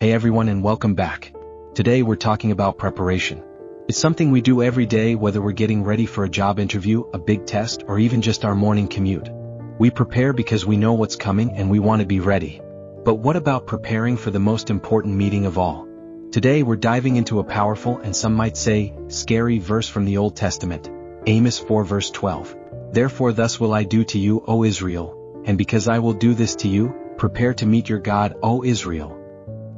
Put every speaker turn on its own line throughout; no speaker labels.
Hey everyone and welcome back. Today we're talking about preparation. It's something we do every day, whether we're getting ready for a job interview, a big test, or even just our morning commute. We prepare because we know what's coming and we want to be ready. But what about preparing for the most important meeting of all? Today we're diving into a powerful and some might say, scary verse from the Old Testament. Amos 4 verse 12. Therefore thus will I do to you, O Israel, and because I will do this to you, prepare to meet your God, O Israel.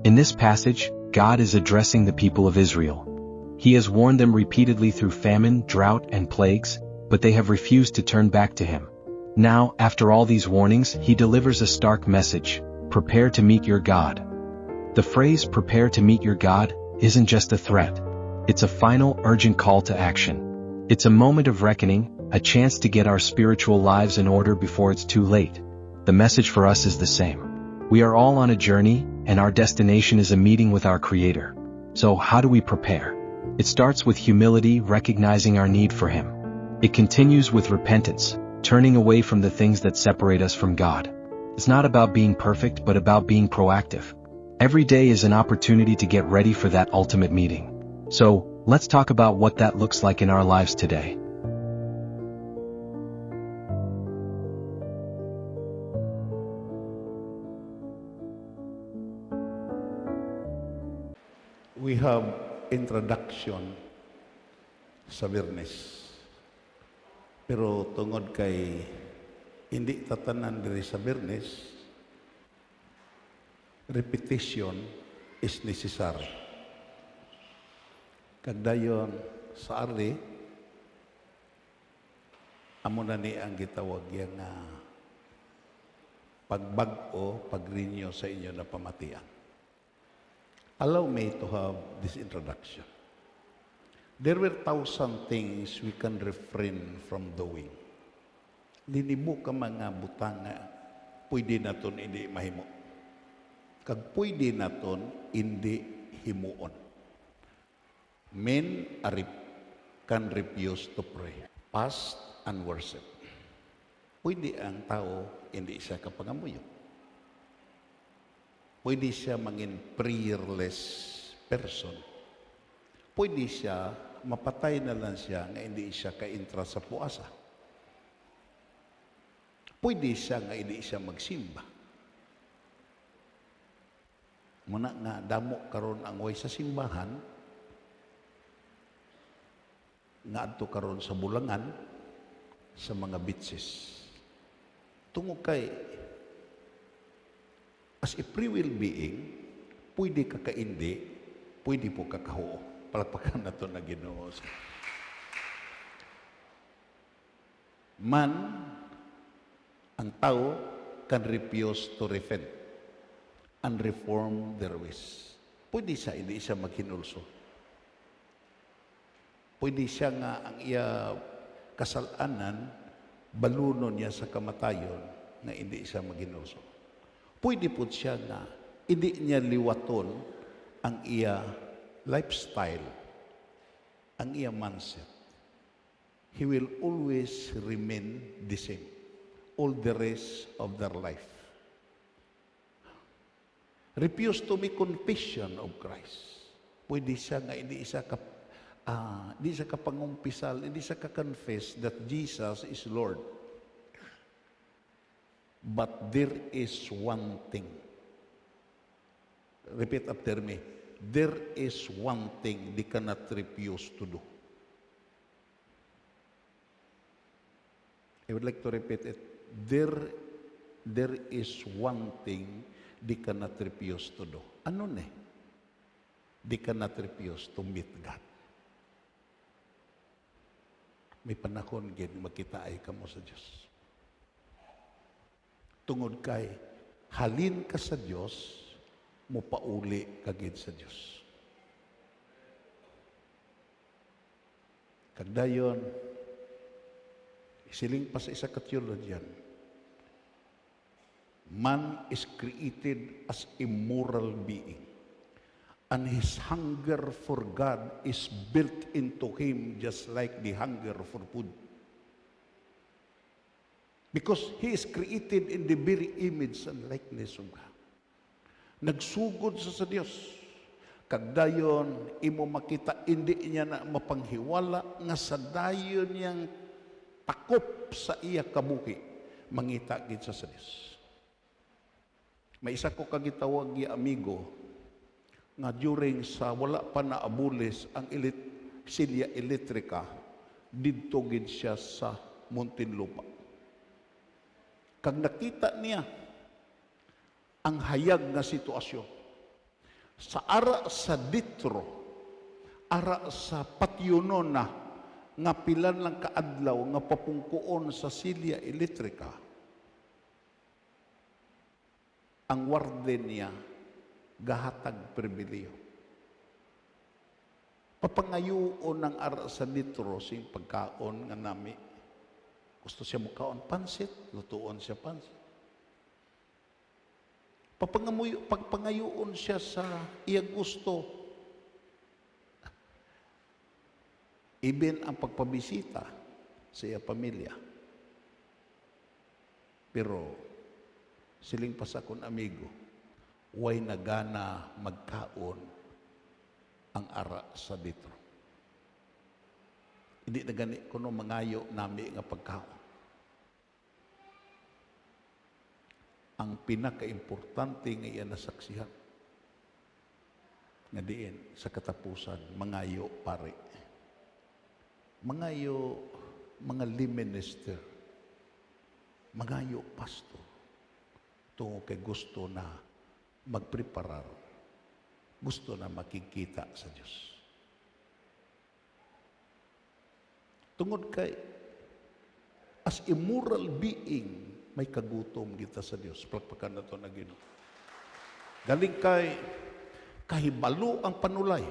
In this passage, God is addressing the people of Israel. He has warned them repeatedly through famine, drought, and plagues, but they have refused to turn back to Him. Now, after all these warnings, He delivers a stark message: prepare to meet your God. The phrase prepare to meet your God isn't just a threat. It's a final, urgent call to action. It's a moment of reckoning, a chance to get our spiritual lives in order before it's too late. The message for us is the same. We are all on a journey, and our destination is a meeting with our Creator. So how do we prepare? It starts with humility, recognizing our need for Him. It continues with repentance, turning away from the things that separate us from God. It's not about being perfect, but about being proactive. Every day is an opportunity to get ready for that ultimate meeting. So, let's talk about what that looks like in our lives today.
We have introduction sa Biyernes. Pero tungod kay hindi tatanan diri sa Biyernes, repetition is necessary. Kagdayon sa ari, amo na ni ang gitawag yang pagbag-o, pag-renew sa inyo na pamatian. Allow me to have this introduction. There were 1,000 things we can refrain from doing. Linibo ka mga butang nga pwede naton hindi mahimo. Kag pwede naton hindi himuon. Men can refuse to pray, fast and worship. Pwede ang tao hindi siya kapangamuyo. Pwede siya maging prayerless person. Pwede siya, mapatay na lang siya nga hindi siya ka-intra sa puasa. Pwede siya nga hindi siya magsimba. Muna nga, damo karon ang way sa simbahan, nga adto karon sa bulangan, sa mga beaches. Tungo kay, as a free will being, pwede ka kaindi, pwede po ka kahuo. Palagpakan na ito na Ginoo. Man, ang tao can refuse to repent and reform their ways. Pwede siya, hindi siya maghinulso. Pwede siya nga ang iya kasalanan, balunon niya sa kamatayon na hindi siya maghinulso. Pwede po siya na hindi niya liwaton ang iya lifestyle, ang iya mindset. He will always remain the same all the rest of their life. Refuse to make confession of Christ. Pwede siya nga hindi siya kapangumpisal, hindi siya ka-confess that Jesus is Lord. But there is one thing. Repeat after me. There is one thing they cannot refuse to do. I would like to repeat it. There is one thing they cannot refuse to do. Ano ne? They cannot refuse to meet God. May panahon gid makita ay kamo sa Dios. Tungod kay halin ka sa Dios, mupauli kagid sa Dios. Kagdayon, isiling pa sa isa ka theologian, man is created as a moral being, and his hunger for God is built into him just like the hunger for food. Because he is created in the very image and likeness of God. nagsugod sa Dios. Kag dayon imo makita hindi niya na mapanghiwala nga sa dayon niyang takop sa iya kabuhi mangita gid sa Dios. May isa ko kagitawag ya amigo nga during sa wala pa naabulis ang silya elektrika didto gid siya sa Muntinlupa. Kag nakita niya ang hayag nga sitwasyon sa ara sa ditro, ara sa patyunon na nga pilan lang kaadlaw nga papungkuon sa silya elektrika, ang warden niya gahatag pribiliyo. Papangayuon ng ara sa ditro sing pagkaon nga nami. Gusto siya mukaon pansit, lutuon siya pansit. Pagpangayuon siya sa iya gusto. Even ang pagpabisita sa iya pamilya. Pero siling pa sa akong amigo, way nagana magkaon ang ara sa ditro. Hindi na gani kuno mangayo nami nga pagkaon. Ang pinaka-importante nga iya nasaksihan nga diin sa katapusan mangayo pare, mangayo mga lay minister, mangayo pastor tungo kay gusto na magpreparar, gusto na makikita sa Diyos. Tungod kay as a moral being may kagutom kita sa Dios. Palakpakan na ito na Ginoo. Galing kay kahibalo ang panulay.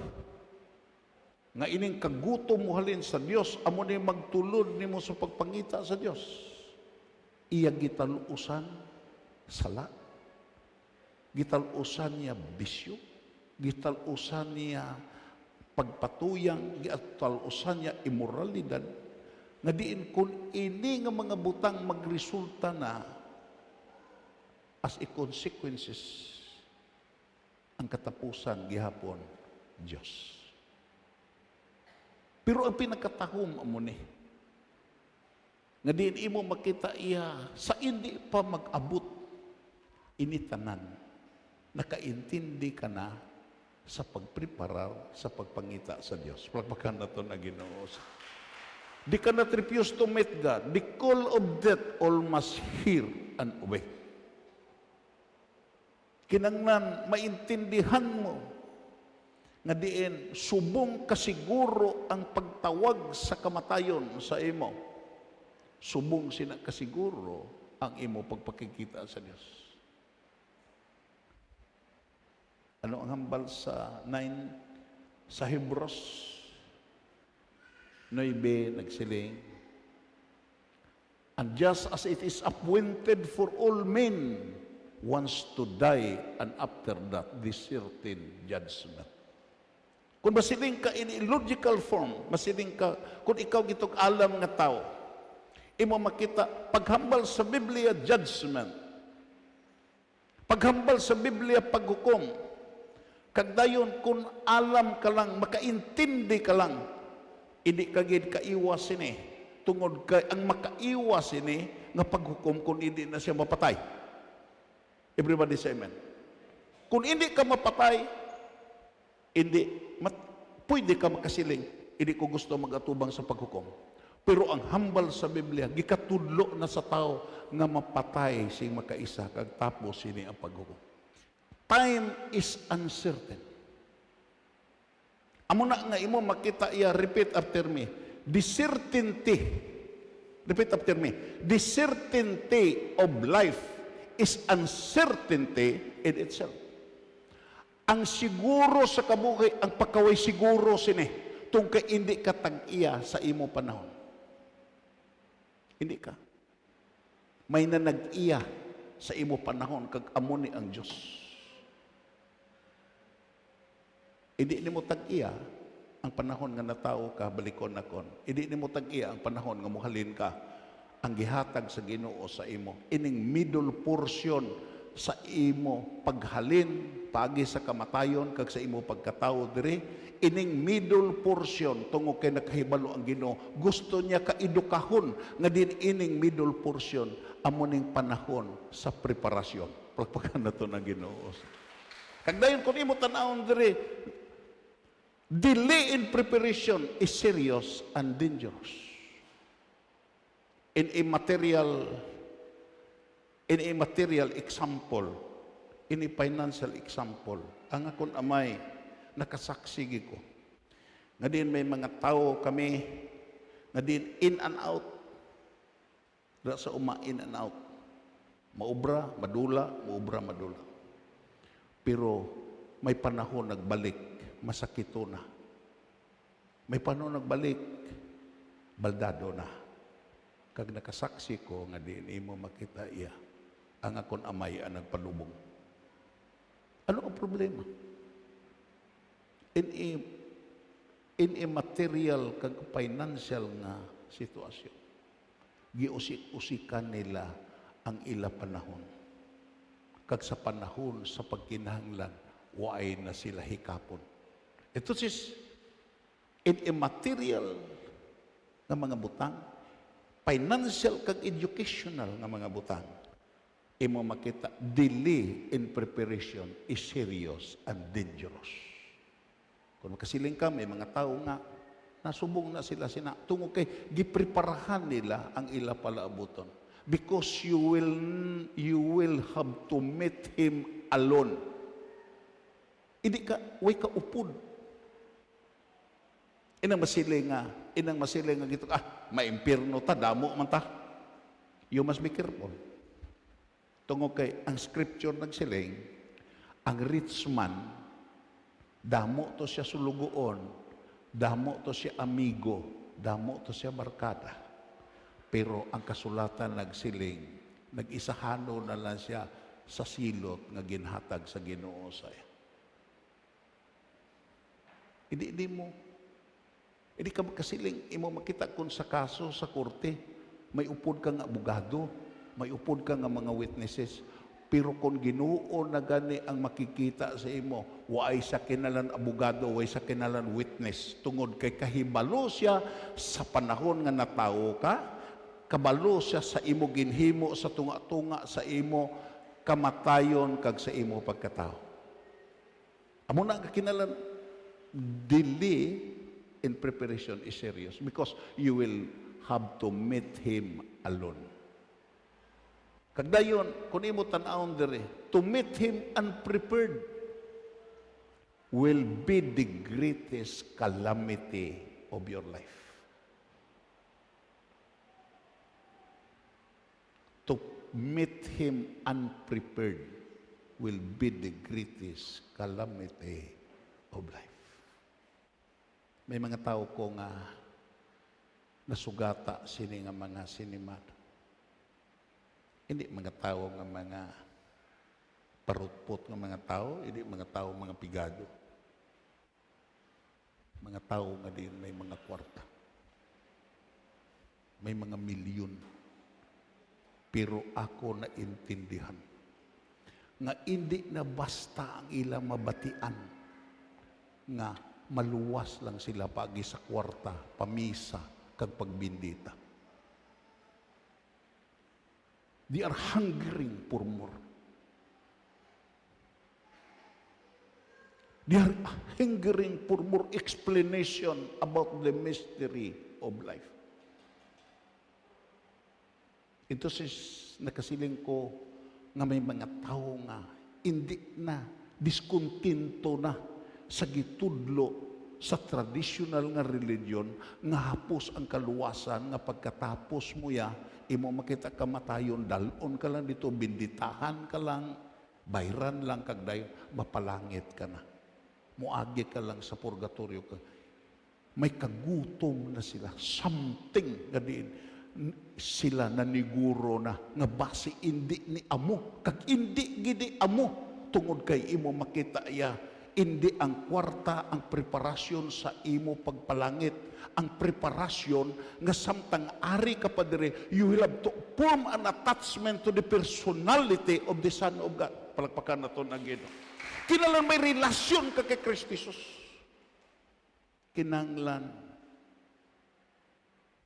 Nga ining kagutom mo halin sa Dios, amo ni magtulod nimo sa pagpangita sa Dios. Iya gitalusan sala. Gitalusan niya bisyo. Gitalusan niya pagpatuyang. Gitalusan niya immoralidad. Nga diin kung ini nga mga butang magresulta na as a consequences ang katapusan gihapon Diyos. Pero ang pinakatahom amo ni nga diin imo makita iya sa hindi pa mag-abot initanan nakaintindi ka na sa pagpreparar sa pagpangita sa Diyos. Palakpakan na ito na Ginoo. They cannot refuse to meet God. The call of death all must hear and obey. Kinanglan, maintindihan mo nga diin subong kasiguro ang pagtawag sa kamatayon sa imo. Subong sina kasiguro ang imo pagpakikita sa Dios. Ano ang hambal sa 9 sa Hebrews 9 nagsiling, and just as it is appointed for all men once to die, and after that, this certain judgment. Kung masiling ka in illogical form, masiling ka, kung ikaw gitong alam nga tao, imo makita, paghambal sa Biblia, judgment. Paghambal sa Biblia, paghukom. Kagdayon, kung alam ka lang, makaintindi ka lang, hindi kagid kaiwas sini. Tungod kay ang makaiwas sini nga paghukom kung hindi na siya mapatay. Everybody say amen. Kung hindi ka mapatay, pwede ka makasiling. Hindi ko gusto magatubang sa paghukom. Pero ang hambal sa Biblia, gikatudlo na sa tao nga mapatay sing makaisa kag tapos sini ang paghukom. Time is uncertain. Amo na nga imo makita iya, repeat after me. The certainty, repeat after me. The certainty of life is uncertainty in itself. Ang siguro sa kabuhi, ang pagkaway siguro sini, tungkay hindi ka tag-iya sa imo panahon. Hindi ka. May nanag-iya sa imo panahon, kag amo ni ang Diyos. Hindi ni mo tag-iya ang panahon nga natao ka, balikon nakon. Hindi ni mo tag-iya ang panahon nga muhalin ka, ang gihatag sa Ginoo sa imo. Ining middle portion sa imo paghalin pagi sa kamatayon kag sa imo pagkatawo diri ining middle portion tungo kay nakahibalo ang Ginoo gusto niya kaedukahon nga din ining middle portion amo ning panahon sa preparasyon pagpakan nato ng Ginoo kag dayon kun imo tan-awon diri delay in preparation is serious and dangerous in a material example, in a financial example, ang akon amay, nakasaksigi ko. Nga din may mga tao kami, nga din in and out, da sa in and out. Maubra, madula, maubra, madula. Pero may panahon nagbalik, masakito na. May panahon nagbalik, baldado na. Kag nakasaksi ko, nga din imo makita iya, ang akon amay ang nagpalubong. Ano ang problema? In a material kag financial nga sitwasyon, giusik-usikan nila ang ila panahon. Kag sa panahon sa pagkinahanglan, waay na sila hikapon. Ito is in a material nga mga butang, financial kag educational nga mga butang, imo makita delay in preparation is serious and dangerous. Kung makasiling ka, may mga tao nga nasubong na sila tungo kay gipreparahan nila ang ila palaabuton because you will have to meet him alone. Hindi ka way ka upod. Inang masiling nga gito maimpirno ta damo man ta. You must be careful. Tungo kay ang scripture nagsiling, ang rich man, damo to siya sulugoon, damo to siya amigo, damo to siya barkada. Pero ang kasulatan nagsiling, nag-isahano na lang siya sa silot nga ginhatag sa Ginoo saya. Hindi ka makasiling, imo makita kung sa kaso sa korte, may upod kang abogado, may upod ka nga mga witnesses, pero kung Ginoo na gani ang makikita sa imo, waay sa kinalan abogado, waay sa kinalan witness, tungod kay kahibalo siya sa panahon nga natawo ka, kabalo siya sa imo ginhimo, sa tunga-tunga, sa imo kamatayon, kag sa imo pagkatao. Amo na kinalan, delay in preparation is serious because you will have to meet him alone. Kagdayon, kung imo tan-awon diri, to meet him unprepared will be the greatest calamity of your life. To meet him unprepared will be the greatest calamity of life. May mga tao ko nga nasugata sini nga mga sinimado. Hindi mga tao nga mga parutpot nga mga tao, hindi mga tao mga pigado. Mga tao nga din may mga kwarta. May mga milyon. Pero ako naintindihan nga hindi na basta ang ilang mabatian nga maluwas lang sila pagi sa kwarta, pamisa, kag pagbindita. They are hungering for more. They are hungering for more explanation about the mystery of life. Ito nakasiling ko nga may mga tao nga hindi na diskontinto na sa gitudlo sa traditional nga religion nga hapos ang kaluwasan nga pagkatapos mo ya imo makita kamatayon dalon ka lang dito binditahan ka lang bayran lang kag dayon mapalangit ka na muagi ka lang sa purgatorio ka may kagutom na sila something nga diin sila naniguro na nga base indi ni amo kag indi gidi amo tungod kay imo makita ya Hindi ang kwarta ang preparasyon sa imo pagpalangit. Ang preparasyon nga samtang ari ka pa dire, you will have to form an attachment to the personality of the Son of God. Palakpakan na ito na Ginoo. Kinalang may relasyon ka kay Kristo Jesus. Kinanglan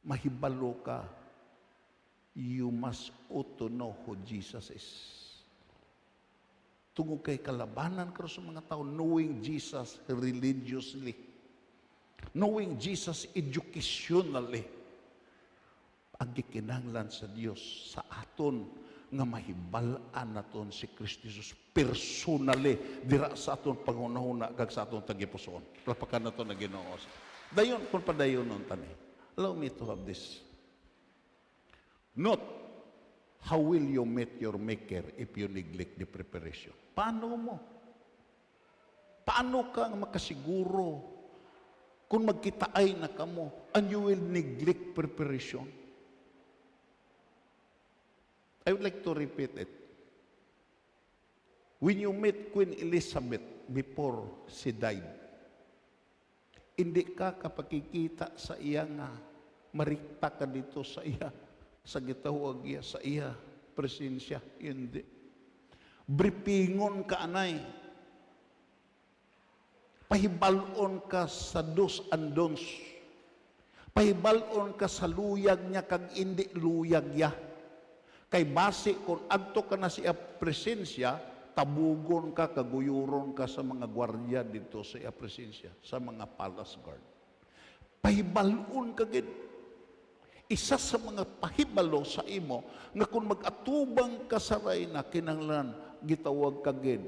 mahibalo ka, you must ought to know who Jesus is. Tungod kay kalabanan ka sa mga tao, knowing Jesus religiously, knowing Jesus educationally, ang gikinanglan sa Dios sa aton nga mahibal-an naton si Kristo Jesus personally dira sa aton pangunahuna kag sa aton tagipusoon. Lapakan naton na Ginoo. Dayon kun padayon non tani. Allow me to have this. Note, how will you meet your Maker if you neglect the preparation? Paano mo? Paano ka makasiguro kung magkitaay na kamo and you will neglect preparation? I would like to repeat it. When you met Queen Elizabeth before she died, hindi ka kapakikita sa iya nga marikta ka dito sa iya, sa gitawag iya, sa iya presensya. Hindi. Bripingon ka anay. Pahibalon ka sa dos and don'ts. Pahibalon ka sa luyag niya kag hindi luyag ya. Kay base kung adto ka na siya presensya, tabugon ka, kaguyuron ka sa mga gwardiya dito sa iya presensya, sa mga palace guard. Pahibalon ka gid. Isa sa mga pahibalo sa imo nga kung mag-atubang ka sa rayna kinahanglan gitawag ka gid,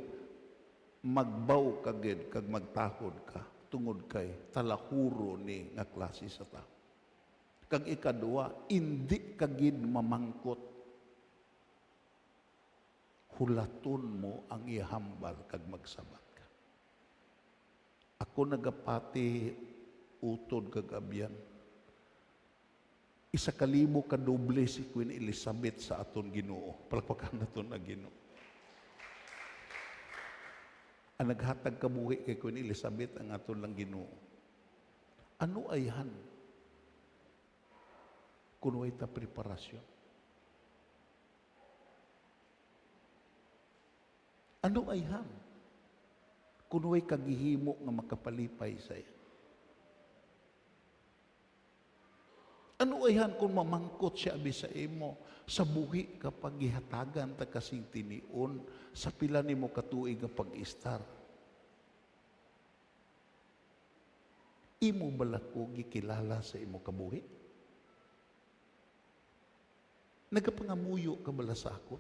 magbaw ka gid kag magtakod ka tungod kay talahuro ni nga klase sa tao. Kag ikaduha, hindi ka gid mamangkot. Hulaton mo ang ihambal kag magsabat ka. Ako nagapati utod kag abyan. 1,000 ka doble si Queen Elizabeth sa aton Ginoo. Palakpakan naton na Ginoo. Ang naghatag kabuhi kay Queen Elizabeth ang aton lang Ginoo. Ano ay han? Kuno ay ta preparasyon. Ano ay han? Kuno ay kagihimo nga makapalipay sa iya. Ano ay han kung mamangkot siya abi sa imo sa buhi kapag gihatagan ta kasing tinion sa pila nimo katuig nga pag-istar. Imo balako gikilala sa imo kabuhi? Nagapangamuyo ka bala sa ako?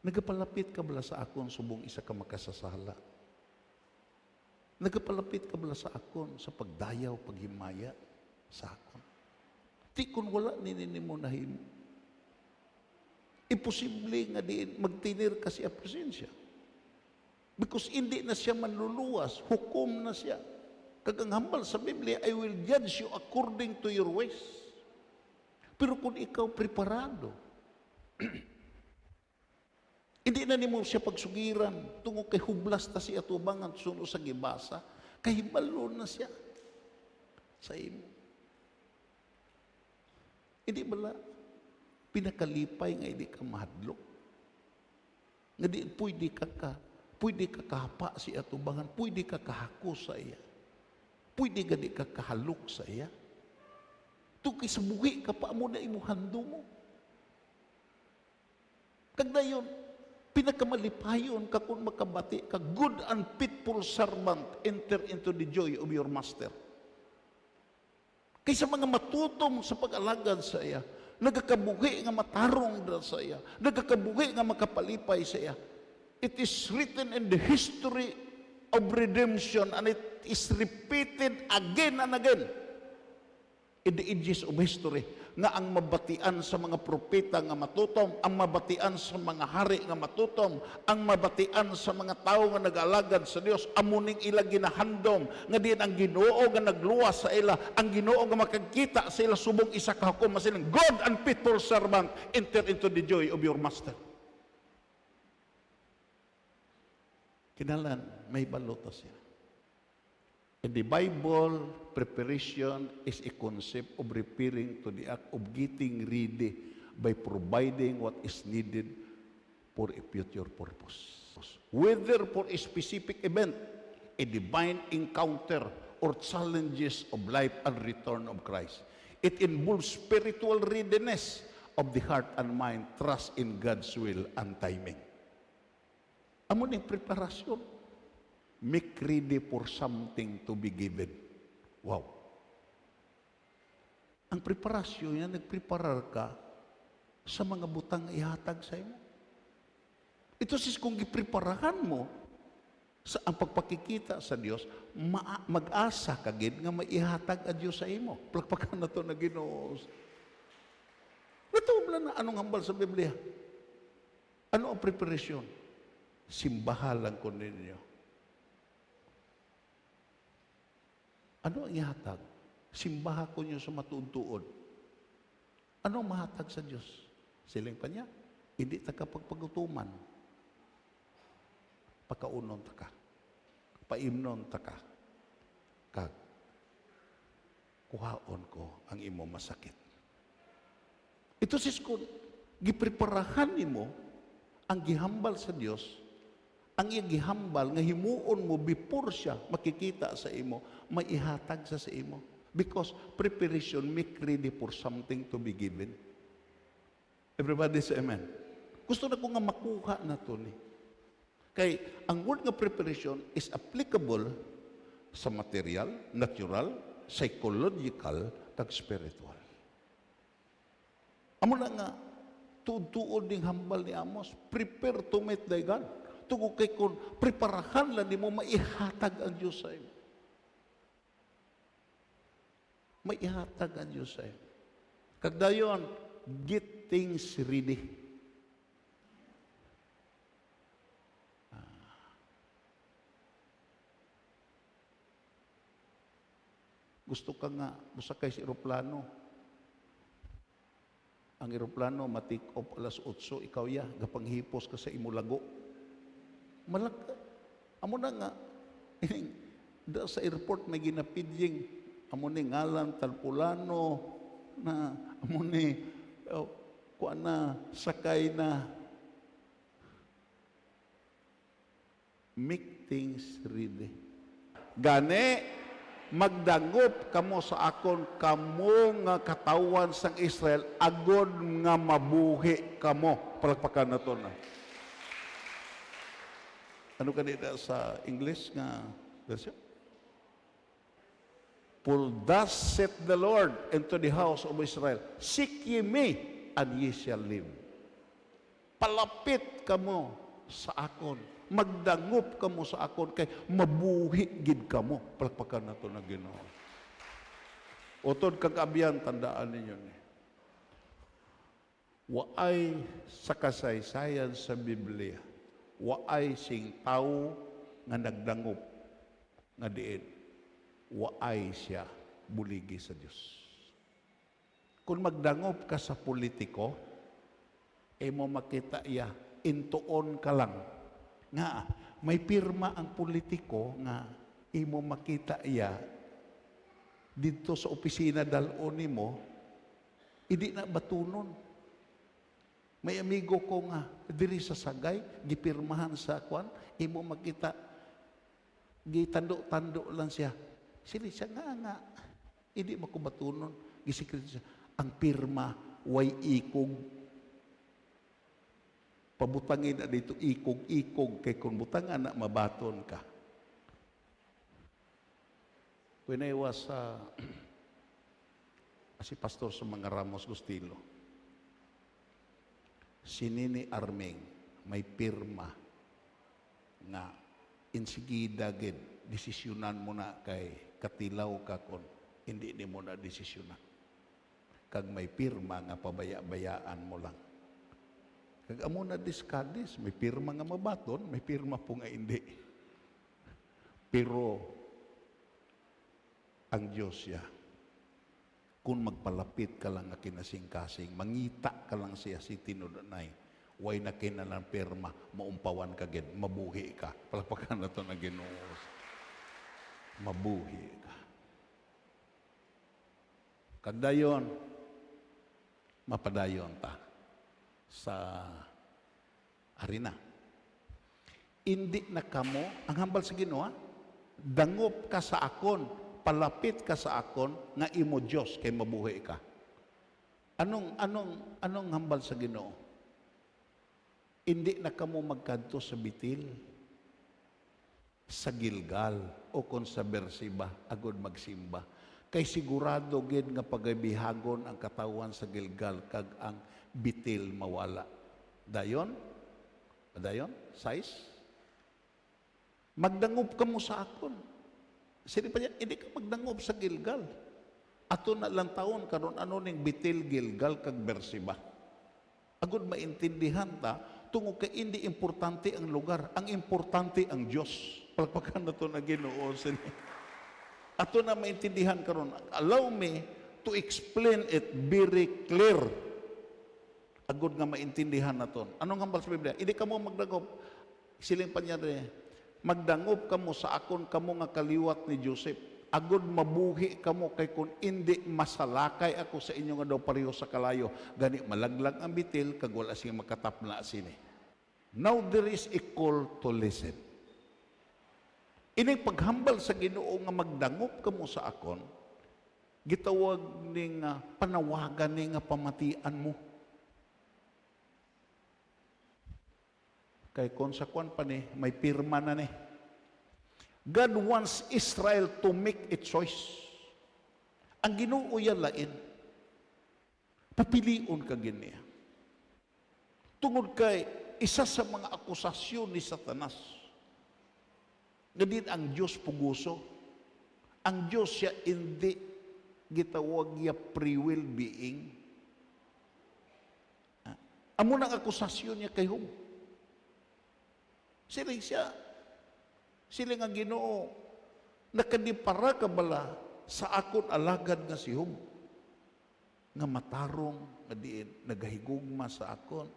Nagapalapit ka bala sa akon subong isa ka makasasala? Nagapalapit ka bala sa akon sa pagdayaw, paghimaya sa akon? Di kung wala nini mo nahimo. Imposible nga diin magtinir ka siya presensya. Because hindi na siya manluluwas, hukom na siya. Kagang hambal sa Biblia, I will judge you according to your ways. Pero kung ikaw preparado, hindi na nimo siya pagsugiran tungo kay hublas ta siya tubangan suno sa gibasa, kahibalo na siya sa imo. Hindi bala pinakalipay nga hindi ka mahadlok. Nga di pwede ka kahapa siya tubangan, pwede ka kahako sa iya. Pwede ka di ka kahalok sa iya. Tukay sa buhi ka pa mo na imuhando mo. Kagdayon, pinakamalipayon ka kung makabati ka, good and faithful servant, enter into the joy of your master. Kaysa mga matutom sa pag-alagad sa iya, nagkakabuhi nga matarong dahil sa iya, nagkakabuhi nga makapalipay sa iya. It is written in the history of redemption and it is repeated again and again in the ages of history nga ang mabatian sa mga propeta nga matutom, ang mabatian sa mga hari nga matutom, ang mabatian sa mga tao nga nag-alagad sa Dios, amuning ila ginahandom nga diin ang Ginoo nga nagluwas sa ila, ang Ginoo nga makakita sa ila subong isa ka hukom masilang good and faithful servant, enter into the joy of your master. Kinalan, may balota siya. In the Bible, preparation is a concept of preparing to the act of getting ready by providing what is needed for a future purpose. Whether for a specific event, a divine encounter, or challenges of life and return of Christ. It involves spiritual readiness of the heart and mind, trust in God's will and timing. Amo ning preparasyon. Make ready for something to be given. Wow. Ang preparasyon yan, nagpreparar ka sa mga butang ihatag sa imo. Ito sis, kung ipreparahan mo sa ang pagpakikita sa Dios, mag-asa ka gid nga maihatag ang Dios sa imo. Plagpakan na to na Ginoo. Natubla na anong hambal sa Biblia? Ano ang preparasyon? Simbahalan ko ninyo. Ano ang ihatag? Simbaha ko niyo sa matuod-tuod. Ano ang mahatag sa Diyos? Siling pa niya, hindi ta kapagpagutuman. Pakaunon ta ka. Paimnon ta ka. Kag, kuhaon ko ang imo masakit. Ito sis ko, gipreparahan nimo ang gihambal sa Dios, ang iyang gihambal nga himuon mo before siya makikita sa imo, maihatag sa imo. Because preparation make ready for something to be given. Everybody say amen. Gusto na ko nga makuha na to ni. Kay ang word nga preparation is applicable sa material, natural, psychological, kag spiritual. Amo na nga tuod-tuod ding hambal ni Amos, prepare to meet thy God. Tugo kay kun preparahan lang nimo maihatag ang Dios sa imo. Maihatag ang Dios sa imo. Kag dayon, get things ready. Gusto ka nga, musakay sa eroplano. Ang eroplano, ma-take off alas 8, ikaw ya, gapanghipos ka sa imulago. Malaka. Amo na nga, sa airport may ginapidying, amo ni ngalan, talpulano, na amo ni, kuan na, sakay na. Make things ready. Gane, magdangop kamo sa akon kamo nga katawan sang Israel agod nga mabuhi kamo. Palakpakan na to na. Ano kanina sa English nga version? For thus saith the Lord into the house of Israel, seek ye me and ye shall live. Palapit kamo sa akon, magdangop kamo sa akon kay mabuhi gid kamo. Palakpakan na to na Ginoo. Utod kag abyan, tandaan ninyo ni. Waay sa kasaysayan sa Biblia, waay sing tao nga nagdangop nga diin, waay siya buligi sa Dios. Kung magdangop ka sa politiko, mo makita iya, intuon ka lang. Nga, may pirma ang politiko nga imo makita iya dito sa opisina dalon nimo, hindi na batunon. May amigo ko nga diri sa Sagay, gipirmahan sa kwan, imo makita gitando-tando lang siya. Sili siya nga, hindi makubatunon. Gisikreto siya, ang pirma way ikog. Pabutangin na dito ikog-ikog kay kung butangan na mabaton ka. When I was si pastor sa mga Ramos Gustilo, si Nini Armeng may pirma nga insigida gid desisyonan mo na kay katilaw ka kon hindi ni mo na desisyonan. Kag may pirma nga pabaya-bayaan mo lang. Kag amo na diskadis, may pirma nga mabaton, may pirma po nga hindi. Pero ang Diyos siya, kung magpalapit ka lang nga kinasing-kasing, mangita ka lang siya si tinudanay, Way na kinalang pirma, maumpawan ka gid, mabuhi ka. Palakpakan na to na Ginoo. Mabuhi ka. Kagdayon, mapadayon ta sa arena. Hindi na kamo, ang hambal sa Ginoo, dangop ka sa akon, palapit ka sa akon, nga imo Diyos, kay mabuhi ka. Anong hambal sa Ginoo? Hindi na kamo magkadto sa Bitil, sa Gilgal, o kon sa Bersiba, agod magsimba. Kay sigurado gid nga pagabihagon ang katawan sa Gilgal, kag ang Bitil mawala. Dayon? Size? Magdangop ka mo sa akon. Sino pa niya? Hindi ka magdangop sa Gilgal. Ato na lang taon karon ano ning Bitil, Gilgal, kag Bersiba. Agud maintindihan ta, tungod kay hindi importante ang lugar, ang importante ang Dios. Palakpakan na to na Ginoo. Ato na maintindihan karon. Allow me to explain it very clear. Agud nga maintindihan naton. Anong hambal sa Biblia? Hindi ka mo magdangop. Siling pa niya rin, magdangop kamo sa akon kamo nga kaliwat ni Joseph. Agud mabuhi kamo kay kun hindi masalakay ako sa inyo nga daw pareho sa kalayo. Gani malaglag ang Bitil kag wala sing makatapla sini. Now there is a call to listen. Ining paghambal sa Ginoo nga magdangop kamo sa akon, gitawag ning panawagan ni nga pamatian mo. Kay kung sa kwan pa ni, may pirma na ni. God wants Israel to make a choice. Ang Ginoo yan lain. Papilion ka ganiya. Tungod kay isa sa mga akusasyon ni Satanas, nga din ang Diyos puguso. Ang Diyos siya hindi gitawag ya free will being. Amo nang akusasyon niya kay Job. Siling ang Ginoo, nakadipara ka bala sa akon alagad nga si Job, nga matarong, nga diin, nagahigugma sa akon,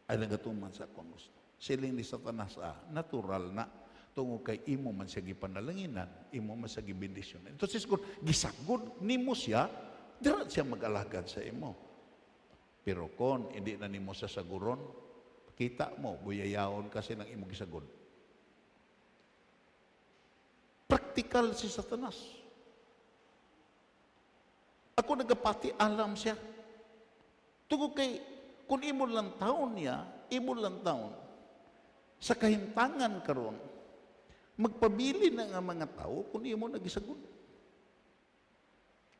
ay nagatuman sa akon gusto. Siling ni Satanas, natural na, tungo kay imo man siya gipanalanginan, imo man siya gibendisyon. Entonces, kung gisagod nimo siya, dirat siya mag-alagad sa imo. Pero kung hindi na nimo sa saguron, kita mo, buyayaon kasi ng imong gisagod. Praktikal si Satanas. Ako nagapati, alam siya. Tungkol kay, kung imo lang taon niya, imo lang taon, sa kahintangan karon, magpabili na nga mga tao kung imo nagisagod.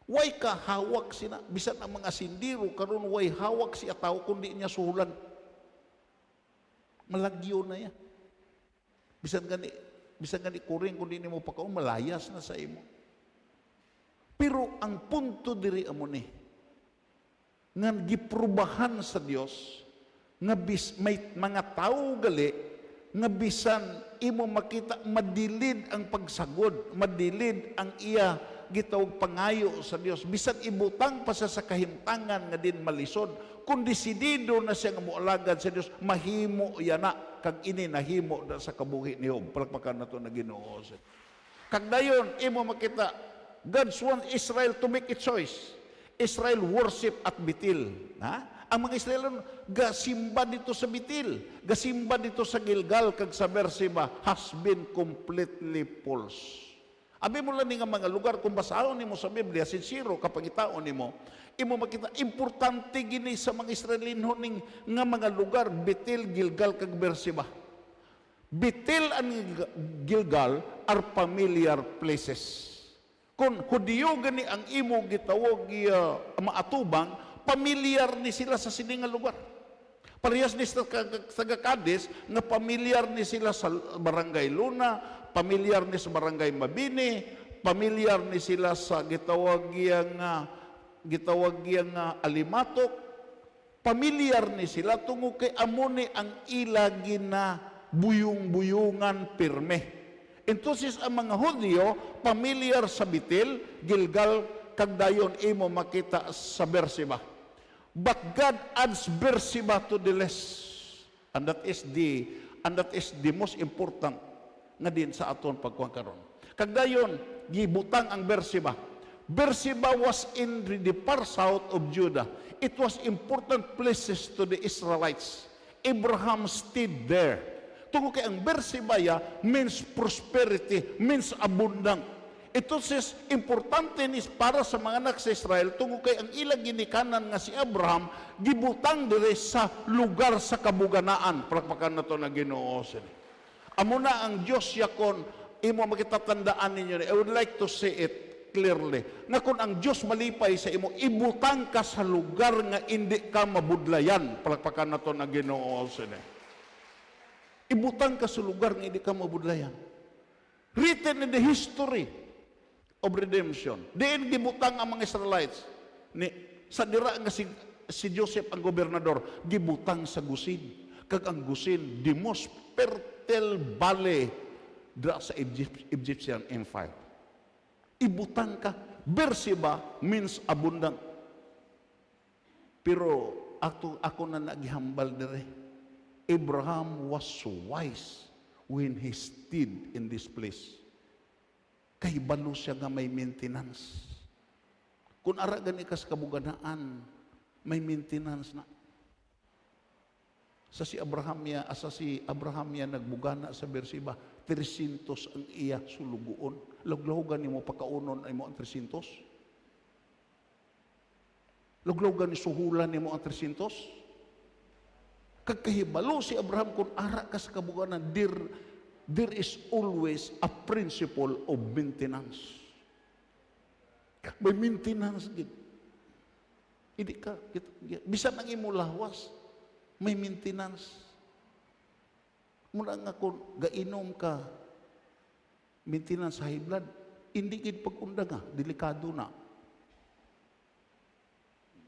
Way ka hawak sina, bisan ang mga sindiro karon way hawak siya tao kundi niya suhulan. Malagyo na yan. Bisan gani kuring kundi nimo pagkaon malayas na sa imo. Pero ang punto diri amo ni nga giprubahan sa Dios nga may mga tao gali nga bisan imo makita madilid ang pagsagod, madilid ang iya gitawag pangayo sa Dios, bisan ibutang pa sa kahintangan nga din malisod, kung desidido na siya nga moalagad sa Dios, mahimo yana kag ini nahimo na sa kabuhi ni Job. Palakpakan na to na Ginoo. Kag dayon imo makita, God wants Israel to make a choice. Israel worship at Bitil. Ang mga Israelan gasimba dito sa Bitil, gasimba dito sa Gilgal kag sa Bersiba has been completely false. Abi mo lang nga mga lugar, kung basahon nimo sa Biblia, sincero kapag itaon nimo, imo makita, importante gini sa mga Israelinho ning nga mga lugar, Bitil, Gilgal, kag Bersiba. Bitil and Gilgal are familiar places. Kung Hudiyo gani ang imo gitawag maatubang, familiar ni sila sa sininga lugar. Parehas ni sa Kades, nga familiar ni sila sa Barangay Luna, familiar ni sa Barangay Mabini, familiar ni sila sa gitawag yang Alimatok, familiar ni sila tungo kay amone ang ilagi na buyong-buyungan pirme. Entonces ang mga Hudyo familiar sa Bitil, Gilgal, kag dayon imo makita sa Bersiba. But God adds Bersiba to the list. And that is the most important nga din sa aton pagkuhan karon. Kagdayon gibutang ang Beersheba. Beersheba was in the far south of Judah. It was important places to the Israelites. Abraham stayed there. Tungo kay ang Beersheba means prosperity, means abundant. Ito says, importante nis para sa mga anak sa Israel, tungo kay ang ilang ginikanan nga si Abraham, gibutang dire sa lugar sa kabuganaan. Palakpakan na to na Ginoo. Amo na ang Diyos yakon, imo makitatandaan ninyo. I would like to say it clearly. Na kung ang Diyos malipay sa imo, ibutang ka sa lugar nga hindi ka mabudlayan. Palakpakan na to na Ginoo. Ibutang ka sa lugar nga hindi ka mabudlayan. Written in the history of redemption. Diin gibutang ang mga Israelites. Sa dira nga si Joseph ang gobernador, gibutang sa Gusin. Kag ang Gusin, the most fertile valley dira sa Egyptian Empire. Ibutang ka. Beersheba means abundant. Pero ako na naghihambal dire. Abraham was so wise when he stayed in this place. Kay balo siya nga may maintenance. Kung ara gani kas kabuganaan, may maintenance na. Sa si Abraham ya nagbugana sa Beersheba, 300 ang iya suluguon. Luglahugan nimo pagkaunon ay mo ang 300. Luglahugan ni suhulan nimo ang 300. Kagkahibalo si Abraham kung ara kas kabuganan, there is always a principle of maintenance. May maintenance gid. Hindi ka bisan ang imo lawas, may maintenance. Muna nga kung gainom ka, maintenance sa high blood, hindi gid pag-unda nga, delikado na.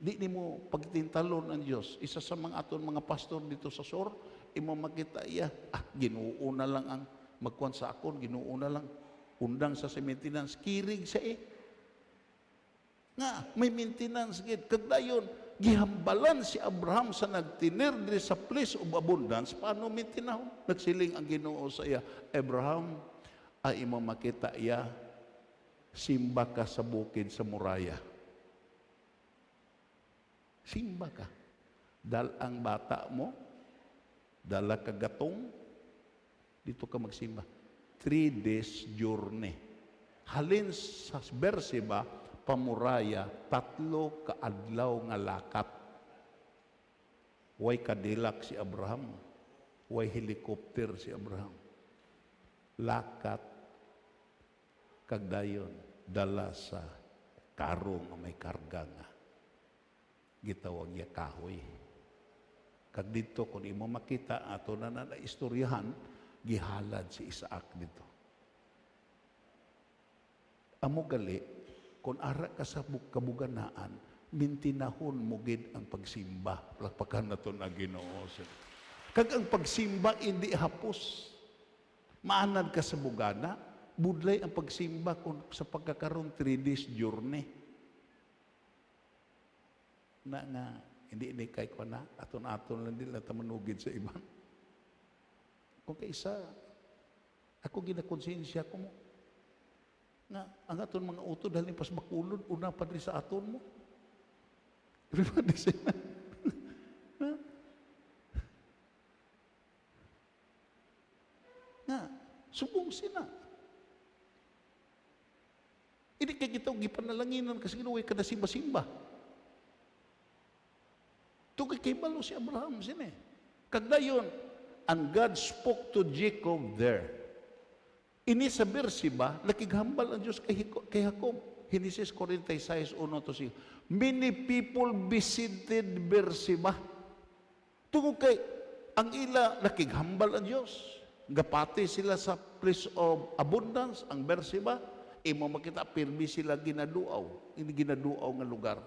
Di nimo pagtintalon ang Dios. Isa sa mga aton mga pastor dito sa SOR, imo makita Ginoo na lang ang magkuan sa akon, Ginoo na lang undang sa maintenance, kirig sa nga may maintenance gid. Kagdayon gihambalan si Abraham sa nagtinir diri sa place of abundance. Paano maintenance? Nagsiling ang Ginoo sa iya, Abraham, ay imo makita simba ka sa bukid sa Moriah. Simba ka. Dal ang bata mo, dala ka gatong, dito ka magsimba. 3 days journey. Halin sa Beersheba, pamuraya, 3 kaadlaw nga lakat. Way kadilak si Abraham. Way helicopter si Abraham. Lakat, kagdayon, dala sa karo nga may karga nga. Gitawag niya kahoy. Kag dito, kung imo makita, ato na istoryahan, gihalad si Isaac dito. Amo gali, kung ara ka sa kabuganaan, mintinahon mo gid ang pagsimba. Palakpakan na to na Ginoo. Kag ang pagsimba, hindi hapos. Maanad ka sa bugana, budlay ang pagsimba kung sa pagkakaroon 3 days journey. Hindi kay ko na, aton-aton lang din lang tamanugid sa iban. Kung kaisa, ako ginakonsensya ko mo, nga ang aton mga uto dahil pas makulod, una pa rin sa aton mo. Everybody say na. Nga, subong sila. Hindi kaya kita gipanalanginan kasi ginuwi ka na simba-simba. Ito kay balo si Abraham sini. Kagdayon, and God spoke to Jacob there. Ini sa Beersheba, nakighambal ang Diyos kay Jacob. Genesis 46:1 to 6. Many people visited Beersheba. Tungo kay ang ila nakighambal ang Diyos. Gapati sila sa place of abundance, ang Beersheba. Imo makita pirmi sila ginaduaw. Ini ginaduaw nga lugar.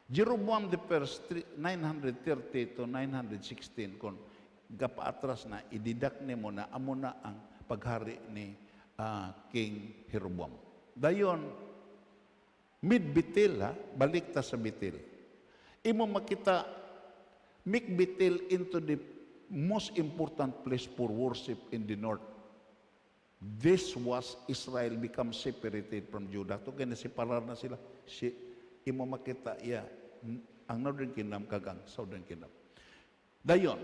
Jeroboam the first 930 to 916 kon gapaatras na ididak nimo na amo na ang paghari ni King Jeroboam. Dayon mid-Betel balik ta sa Betel. Imo makita make Betel into the most important place for worship in the north. This was Israel become separated from Judah. To kaya nasiparar na sila. Imo makita, ang northern kingdom kagang southern kingdom. Dayon,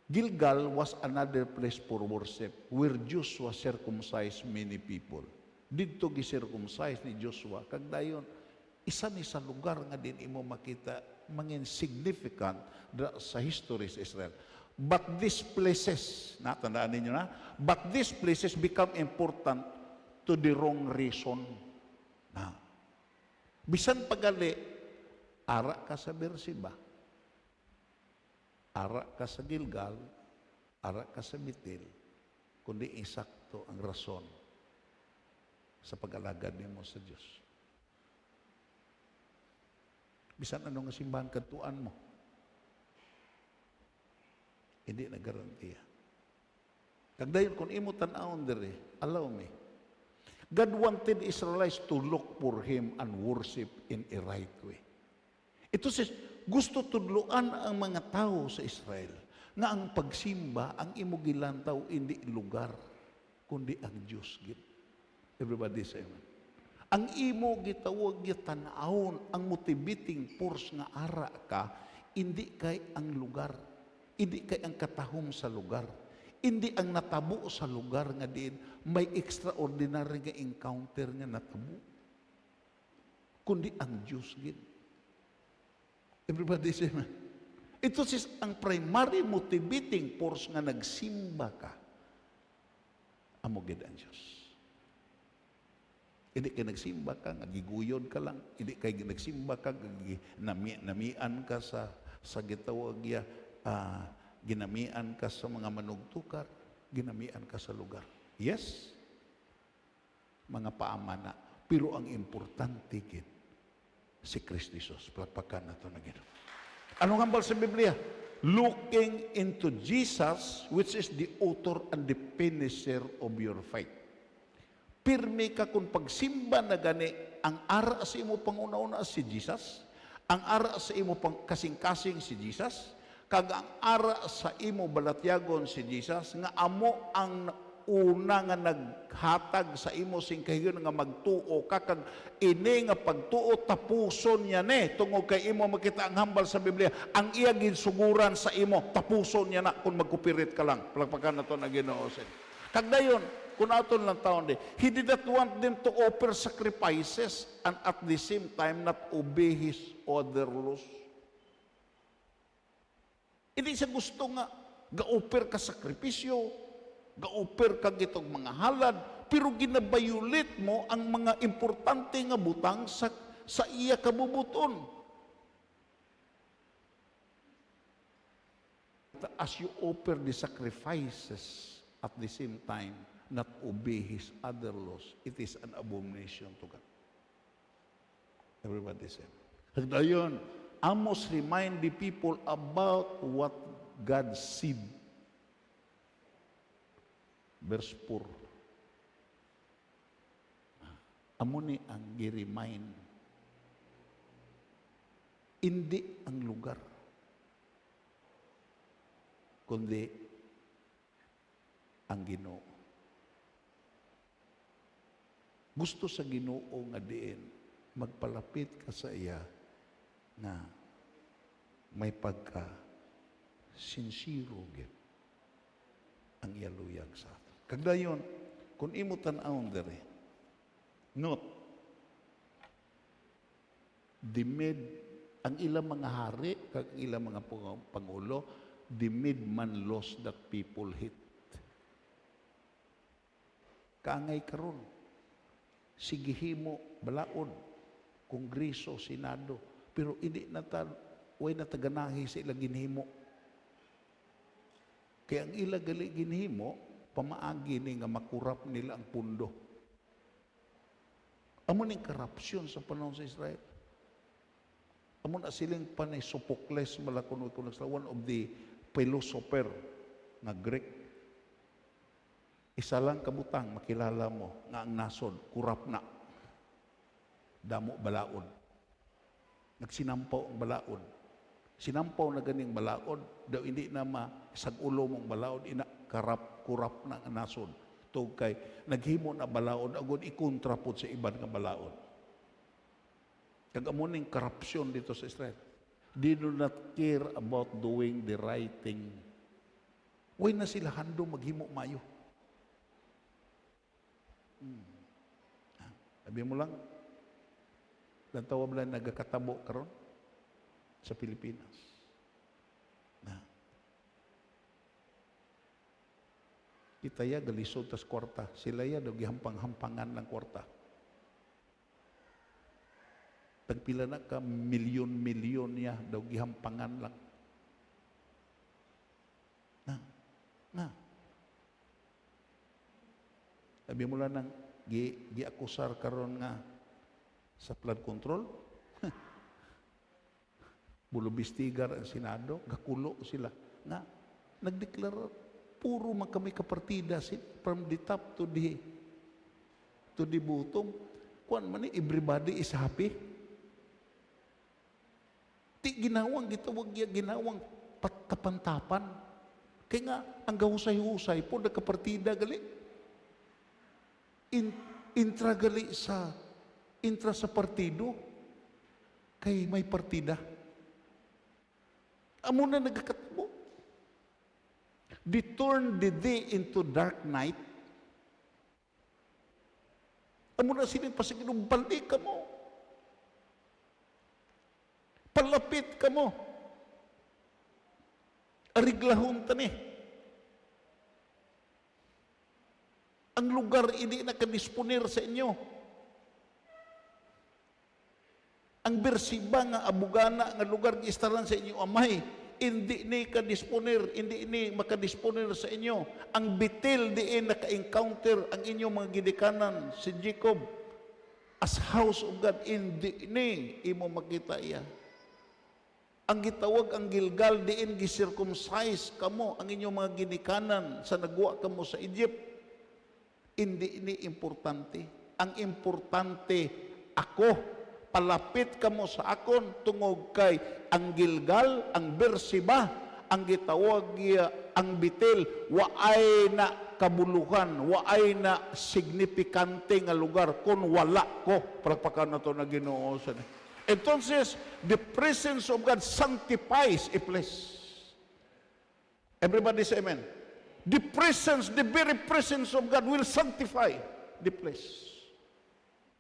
Gilgal was another place for worship where Joshua circumcised many people. Dito gi-circumcise ni Joshua. Kag dayon, isa ni sa lugar nga din imo makita mangin significant sa history sa Israel. But these places, natandaan ninyo na, but these places become important to the wrong reason. Na, bisan pagali, ara ka sa Beersheba, ara ka sa Gilgal, ara ka sa Bethel, kundi insakto ang rason sa pag-alagad nimo sa Diyos. Bisan anong simbahan katuan mo, hindi na garantiya. Kagdayon kung imo tan-awon diri, allow me. God wanted Israelites to look for Him and worship in a right way. Ito says, gusto tudloan ang mga tao sa Israel nga ang pagsimba, ang imo gilantaw, hindi lugar, kundi ang Diyos. Everybody say amen. Ang imo gitawag gitan-awon, ang motivating force nga ara ka, hindi kay ang lugar, hindi kay ang katahom sa lugar, hindi ang natabo sa lugar nga din may extraordinary nga encounter nga natabo, kundi ang Diyos gid. Everybody say amen. Ito is ang primary motivating force nga nagsimba ka, amo gid ang Diyos. Hindi ka nagsimba ka, nagiguyon ka lang. Hindi ka nagsimba ka, namian ka sa gitawag ya, ginamian ka sa mga manugtukar, ginamian ka sa lugar. Yes, mga paamana. Pero ang importante gid, si Kristo Jesus. Palakpakan na ito na gino. Anong hambal sa Biblia? Looking into Jesus, which is the author and the finisher of your faith. Pirmi ka kung pagsimba na gani, ang ara sa imo panguna-una si Jesus, ang ara sa imo pang kasing-kasing si Jesus, kag ang ara sa imo balatyagon si Jesus, nga amo ang una nga naghatag sa imo sing kahiyon nga magtuo ka, kag ini nga pagtuo tapuson niya ni, tungod kay imo makita ang hambal sa Biblia, ang iya ginsuguran sa imo, tapuson niya na kung magkupirit ka lang. Palakpakan na ito na Ginoo. Kag dayon, kung aton lang taon di, He did not want them to offer sacrifices and at the same time not obey His other laws. Hindi siya gusto nga ga-offer ka sakripisyo, ga-offer ka gitong mga halad, pero ginabayulit mo ang mga importante nga butang sa iya kabubuton. As you offer the sacrifices at the same time, not obey His other laws, it is an abomination to God. Everybody say. Dayon, Amos remind the people about what God said. Verse 4. Amo ni ang gi-remind. Hindi ang lugar, kundi ang Ginoo. Gusto sa Ginoo nga diin magpalapit ka sa iya na may pagka sincero gid ang iya luyag sa ato. Kagdayon, kung imo tan-awon diri, note, ang ilang mga hari, kag ilang mga pangulo, the made man laws that people hate. Kaangay karon, sigihimo, balaod, kongreso, senado, pero hindi way nataganahi sa ilang ginhimo. Kaya ang ilang gali ginhimo, pamaagi ni nga makurap nila ang pundo. Amo ning korupsyon sa panahon sa Israel. Amo na siling panay Sophocles malakon one of the philosopher na Greek. Isa lang kabutang makilala mo nga ang nasod kurap na. Damo balaod. Nagsinampaw ang balaod. Sinampaw na ganing balaod, daw hindi na masag ulo mong balaod, ina kurap na nga nasod. Tug kay naghimo na balaod, agod ikontra po sa iban nga balaod. Kag amo ning corruption dito sa Israel. They do not care about doing the right thing. Way na sila handong maghimo mayo. Sabi mo lang, lantawa ba lang nagkatabo karon sa Pilipinas? Na. Itaya galisod tas kwarta. Sila ya daw gihampang-hampangan ng kwarta. Tagpila na ka milyon-milyon niya daw gihampangan lang. Na. Sabi mo lang nang giakusar karon nga sa flood control. Bulubistigar ang Senado, gakulo sila. Nga, nagdeklara, puro man kami kapartida from the top to the bottom. Kuan man ni, everybody is happy. Ti ginawang gitawag ginawang kapantapan. Kaya nga, ang gahusay-husay po, nagkapartida gali. Intra gali intra sa partido. Kay may partida. Amo na nagkakatabo. They turn the day into dark night. Amo na sining pasiginong balik ka mo. Palapit ka mo. Ariglahon tani. Ang lugar hindi nakadisponer sa inyo. Ang bersiba nga abugana nga lugar giistaran sa inyo amay, hindi ni kadisponer, hindi ni makadisponer sa inyo. Ang Betel diin naka-encounter ang inyong mga gidikanan si Jacob as house of God, hindi ni imo makita iya. Ang gitawag ang Gilgal diin gi-circumcise kamo ang inyong mga ginikanan sa nagwa kamo sa Egypt. Hindi ini importante. Ang importante ako, palapit kamo sa akon tungod kay ang Gilgal, ang Berseba, ang gitawag ang Betel, waay na kabuluhan, waay na signifikante nga lugar kung wala ko. Palakpakan na to na Ginoo sa ni. Entonces, the presence of God sanctifies a place. Everybody say amen. The very presence of God will sanctify the place.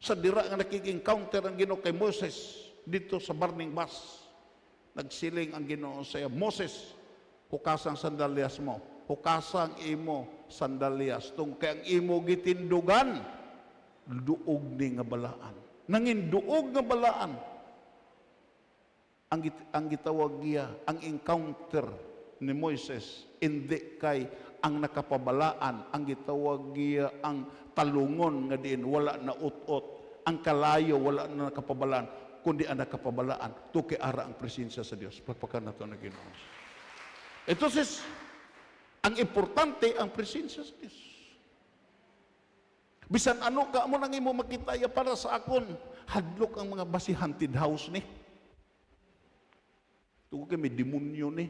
Sa dira nga nakik-encounter ang Ginoo kay Moses dito sa burning bush. Nagsiling ang Ginoo sa Moses, hukasang sandalyas mo. Hukasang imo sandalyas. Tung kay ang imo gitindugan, duog ni nga balaan. Nangin duog nga balaan. Ang gitawag niya, ang encounter ni Moises, hindi kay ang nakapabalaan, ang gitawag niya, ang talungon nga diin, wala na ut-ut, ang kalayo, wala na nakapabalaan, kundi ang nakapabalaan, tuki ara ang presensya sa Diyos. Pagpakan na ito na Ginoo. Entonces, ang importante, ang presensya sa Diyos. Bisan ano ka mo nang imo makita ya para sa akon, hadlok ang mga basi haunted house ni. Tugo kay may demonyo ni.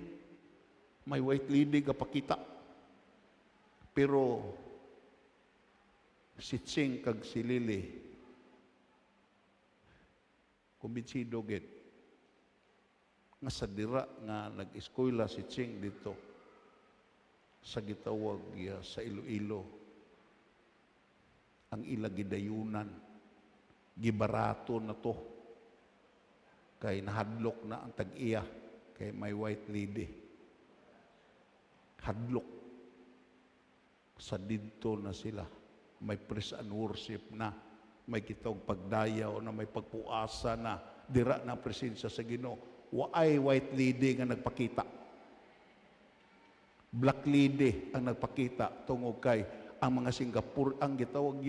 May white lady kapakita. Pero si Ching kag si Lily kumbinsido gid nga sa dira nga nag-eskwela si Ching dito sa gitawag sa Iloilo, ang ila gidayunan gibarato na to kay nahadlok na ang tag-iya kay may white lady. Hadlok sa didto na sila, may praise and worship na, may kitog pagdayaw na, may pagpuasa na, dira na presensya sa Ginoo. Waay white lady nga nagpakita, black lady ang nagpakita tungod kay ang mga Singapore, ang gitawag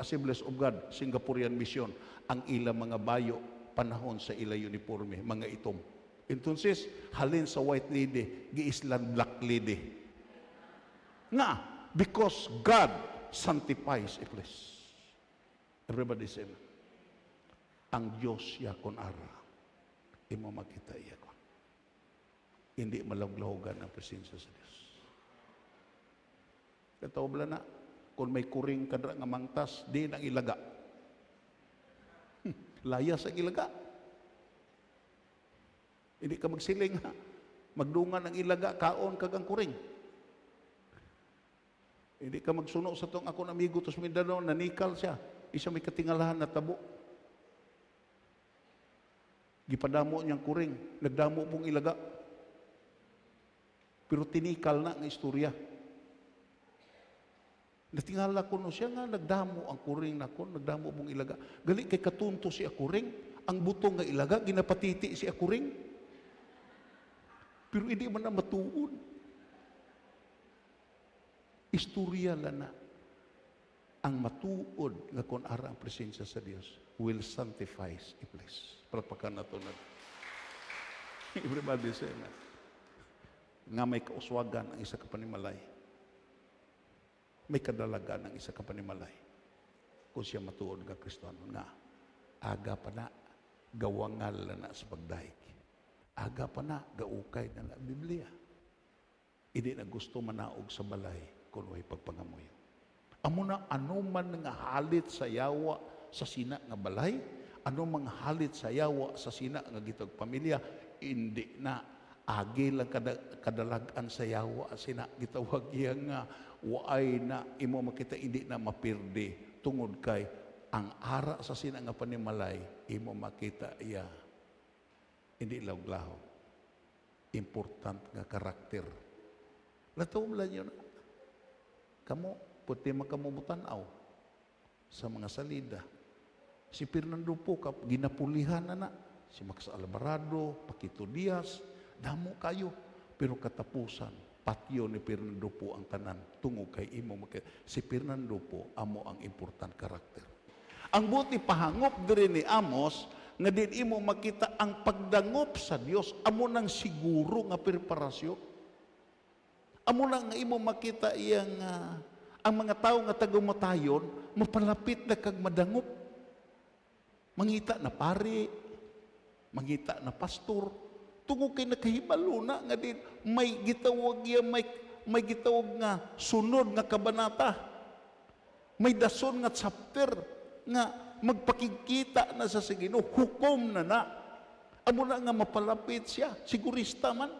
Assemblies of God, Singaporean Mission, ang ila mga bayo panahon sa ila uniforme, mga itom. Entonces, halin sa white lady, giislan black lady. Nga, because God sanctifies a place. Everybody say, ang Diyos yakon ara. Imo makita iya ko. hindi malaglahogan ang presensya sa Dios. Kataw bala na, kung may kuring kadra nga mangtas, di nang ilaga. Layas ang ilaga. Hindi ka magsiling ha. Magdungan ang ilaga, kaon kag ang kuring. Hindi ka magsuno sa tong akong amigo tos Mindanao, nanikal siya. Isa may katingalahan na tabo. Gipadamo niyang kuring, nagdamo pong ilaga. Pero tinikal na ang istorya. Natingala ko no siya nga, nagdamo ang kuring na kon, nagdamo pong ilaga. Gali kay katunto si akuring, ang butong nga ilaga, ginapatiti si akuring. Pero hindi man na matuod. Istorya lang na. Ang matuod nga kung ara ang presensya sa Dios will sanctify a place. Palpakan na ito na. Everybody say na. Nga may kauswagan ang isa ka panimalay. May kadalagan ng isa ka panimalay kung siya matuod nga Kristiyano nga aga pa na gawangal na sa pagdaig, aga pa na gaukay na na Biblia, hindi na gusto manaog sa balay kung may pagpangamoy. Amo na ano man nga halit sa yawa sa sina nga balay, ano man halit sa yawa sa sina nga gitag pamilya, hindi na agi lang kadalagan sa yawa sina gitawag iya nga waay na imo makita hindi na mapirdi tungod kay ang ara sa sina nga panimalay imo makita iya hindi lawlaw important nga karakter latom lang yun kamo puti makamumutan-aw sa mga salida si Fernando po ginapulihan na si Max Alvarado, Paquito Diaz, damo kayo. Pero katapusan, patyo ni Fernando po ang tanan. Tungo kay imo. Si Fernando po, amo ang important karakter. Ang buti pahangop diri ni Amos, nga din imo makita ang pagdangop sa Dios, amo nang siguro nga preparasyon. Amo nang nga imo makita iyang, ang mga tao nga tagaumatayon, mapalapit na kag madangop. Mangita na pari, mangita na pastor, tungo kay nakahibalo na nga din may gitawag ya may gitawag nga sunod nga kabanata, may dason nga chapter nga magpakikita na sa Ginoo, hukom na amo na nga mapalapit siya, sigurista man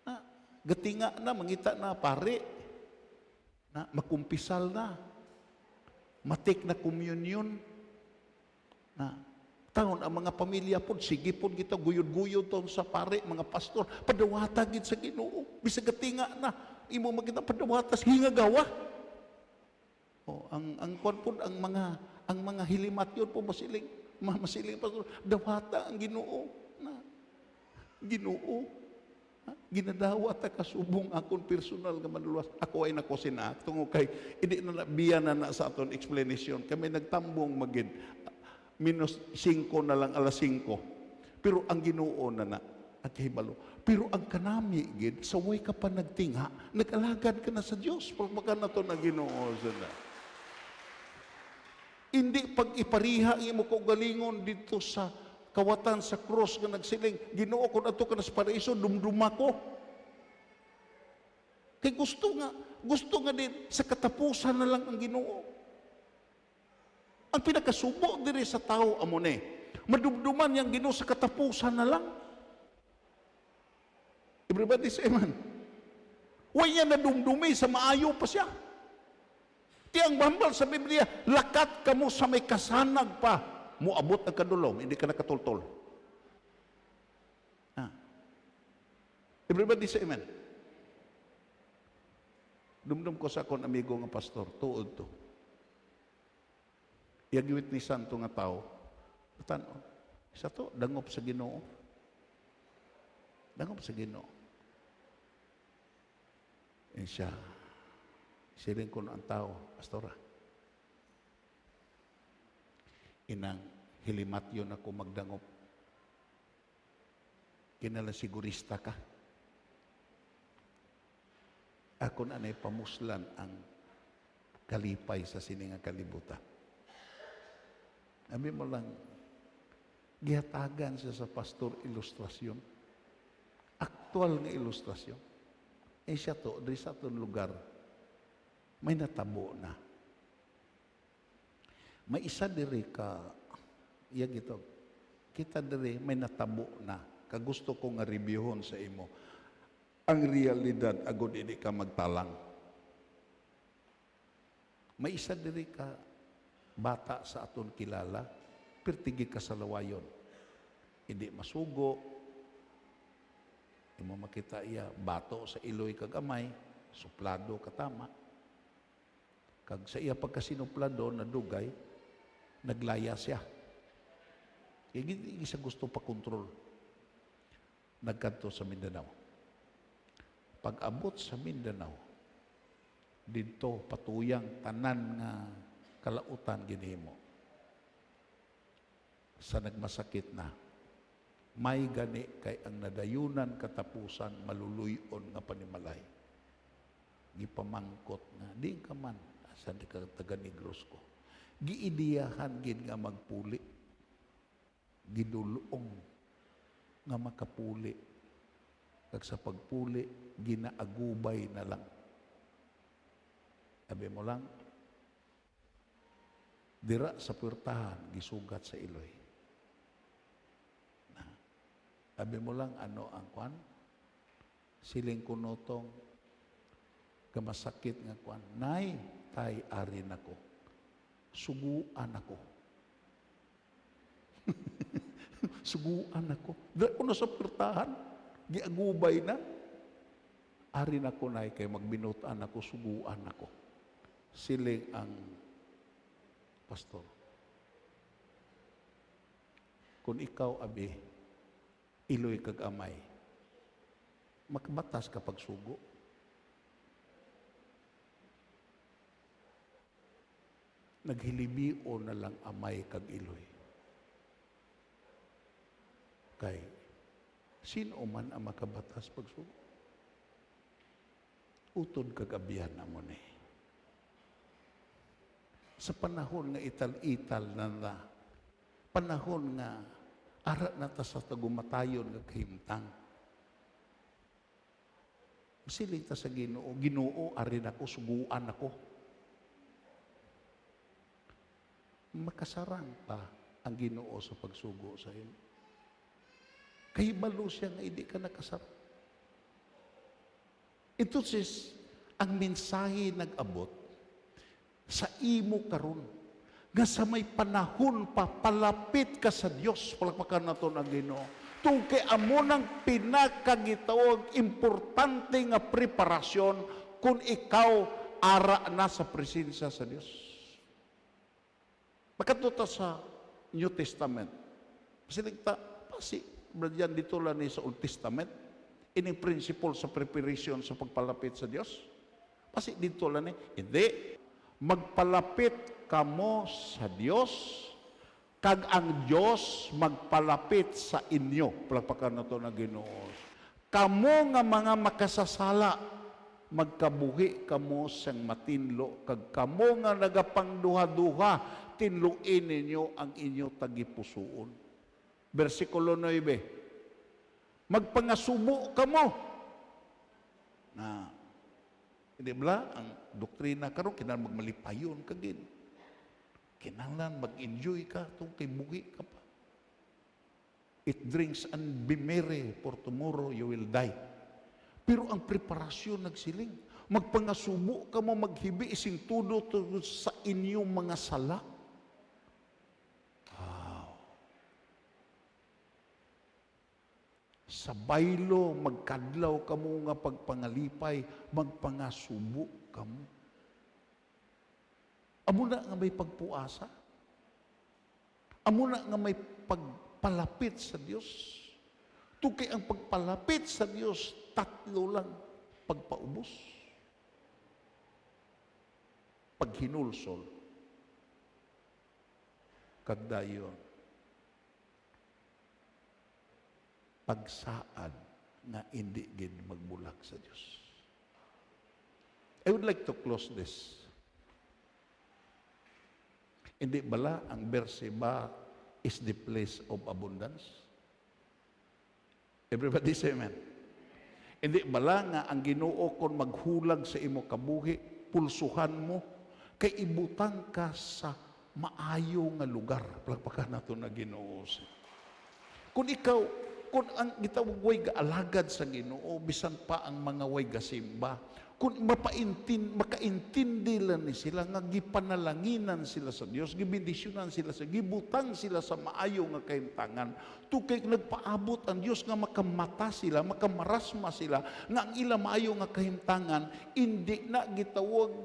na gatinga na mangita na pare na makumpisal na matik na communion na taon ang mga pamilya po, sige po kita guyod-guyod to sa pare, mga pastor, padawata gid sa Ginoo. Bisag gatinga na, imo makita padawatas hingagawa. O ang kon po ang mga hilimat yun po masiling pastor, dawata ang Ginoo na Ginoo. Ginadawa ta kasubong akong personal nga manluwas. Ako ay nakosin tungo kay hindi na biya na sa aton explanation. Kami nagtambong magid -5 na lang alas 5. Pero ang Ginoo na at kahibalo. Pero ang kanami gid sa way ka pa nagtingha, nag-alagad ka na sa Dios. Pagmakan na to na Ginoo sana. Hindi pag ipariha imo ko galingon dito sa kawatan sa cross nga nagsiling, Ginoo kun adto ka na sa paraiso, dumduma ko. Kay gusto nga din sa katapusan na lang ang Ginoo. Ang pinakasubo diri sa tao amo ni, madumduman yang Ginoo sa katapusan na lang. Everybody say amen. Way niya nadumdumi sa maayo pa siya. Tiyang bambal sa Biblia, lakat kamo sa may kasanag pa, muabot ang kadulom, hindi ka nakatultol. Everybody say amen. Dumdum ko sa akong amigo nga pastor, tuod to. Iagwit ni santo nga tao, tanon, isa to, dangop sa Ginoo. Dangop sa Ginoo. E siya, siling ko ang tao, pastora. Inang, hilimat yun ako magdangop. Kinala sigurista ka. Ako na pamuslan ang kalipay sa sininga kalibutan. Abi mo lang, gihatagan siya sa pastor ilustrasyon. Actual nga ilustrasyon. Siya to, di sa itong lugar, may natabo na. May isa diri ka, ito, kita diri may natabo na. Kagusto ko nga reviewon sa imo. Ang realidad, agod hindi ka magtalang. May isa diri ka, bata sa aton kilala, pertigi ka sa lawayon. Hindi masugo, imo makita iya, bato sa iloy kagamay, suplado katama. Kag sa iya pagkasinuplado na dugay, naglaya siya. Hindi siya gusto pa kontrol. Nagkanto sa Mindanao. Pag-abot sa Mindanao, dito patuyang tanan nga kalautan ginhimo. Sa nagmasakit na, may gani kay ang nadayunan katapusan maluluyon nga panimalay. Gipamangkot nga, di ka man, asan di ka taga Negros ko. Giidiyahan gid nga magpuli. Gidulong nga makapuli. Kag sa pagpuli, ginaagubay na lang. Sabi mo lang, dira sa puwertahan, gisugat sa iloy. Sabi mo lang, ano ang kwan? Siling kunotong, kamasakit nga kwan. Nay, tay, ari nako. Suguan ako. Suguan ako. Dahil ko na sa puwertahan, giagubay na. Ari na ko na kay magbinutan ako, suguan ako. Siling ang pastor. Kung ikaw, abi, iloy kag amay, makabatas kapag sugo. Naghilibio na lang amay kag iloy. Kay, sino man ang makabatas pagsugo? Utod kagabihan na mo ni. Sa panahon nga ital-ital na panahon nga arat na ta sa tagumatayon nga kahimtang. Siling ta sa Ginoo, Ginoo, arin ako, suguan ako. Makasarang pa ang Ginoo sa pagsugo sa imo. Kahibalo siya nga hindi ka nakasarang. Ito sis, ang mensahe nag-abot sa imo karon nga sa may panahon pa palapit ka sa Dios, palakpakan nato ang Ginoo. Tung kay amo nang pinakagitawag importante nga preparasyon kung ikaw ara na sa presensya sa Dios. Makatuta sa New Testament. Pasiligta, Bradian dito lang ni sa Old Testament, ining principle sa preparation sa pagpalapit sa Dios. Pasi dito lang ni, hindi. Magpalapit kamo sa Dios, kag ang Dios magpalapit sa inyo. Palakpakan na to na Ginoo. Kamo nga mga makasasala, magkabuhi kamo sang matinlo, kag kamo nga nagapangduha-duha, tinluin ninyo ang inyo tagipusoon. Versikulo 9. Magpangasubo kamo. Na, hindi ba, ang doktrina karon kinahanglan magmalipayon ka din. Kinahanglan mag-enjoy ka, itong kay buhi ka pa. Eat, drinks, and be merry, for tomorrow you will die. Pero ang preparasyon nagsiling, magpangasubo ka mo, maghibi ising tudo sa inyong mga sala. Sa baylo, magkadlaw kamo nga pagpangalipay, magpangasubo kamo. Amo na nga may pagpuasa. Amo na nga may pagpalapit sa Dios. Tukay ang pagpalapit sa Dios, tatlo lang pagpaubos. Paghinulsol. Kagdayon. Pagsaad na hindi gid magbulak sa Dios. I would like to close this. Hindi bala ang Berseba is the place of abundance? Everybody say amen. Hindi bala nga ang Ginoo kon maghulag sa imo kabuhi, pulsuhan mo, kay ibutang ka sa maayo nga lugar. Palakpakan nato na Ginoo. Kung ikaw, kung ang gitawag way gaalagad sa Ginoo, bisan pa ang mga way gasimba, kung makaintindi lang ni sila, nga gipanalanginan sila sa Dios, gibindisyonan sila sa, gibutang sila sa maayo nga kahimtangan, tukay nagpaabot ang Dios nga makamata sila, makamarasma sila, nga ang ila maayo nga kahimtangan, hindi na gitawag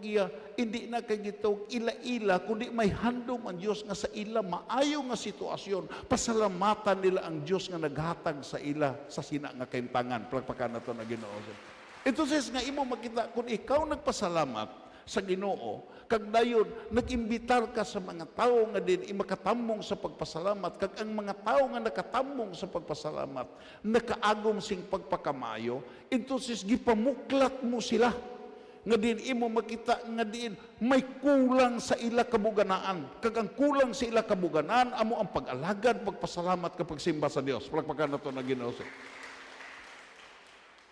hindi na kay gitawag ila-ila, kundi may handom ang Dios nga sa ila maayo nga sitwasyon, pasalamatan nila ang Dios nga naghatag sa ila sa sina nga kahimtangan. Palakpakan nato na Ginoo. Ito says nga imo makita kung ikaw nagpasalamat sa Ginoo, kag dayon nag-imbitar ka sa mga tao nga din makatamong sa pagpasalamat, kag ang mga tao nga nakatamong sa pagpasalamat nakaagom sing pagpakamayo, ito says gipamuklat mo sila nga din imo makita nga din may kulang sa ila kabuganaan, kag ang kulang sa ila kabuganaan amo ang pag-alagad, pagpasalamat kapag simba sa Dios. Palakpakan nato na Ginoo.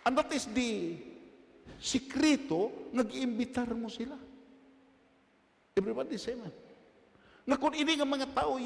And that is the sikreto, nag-iimbitar mo sila. Everybody say man. Nga kung ini nga mga tao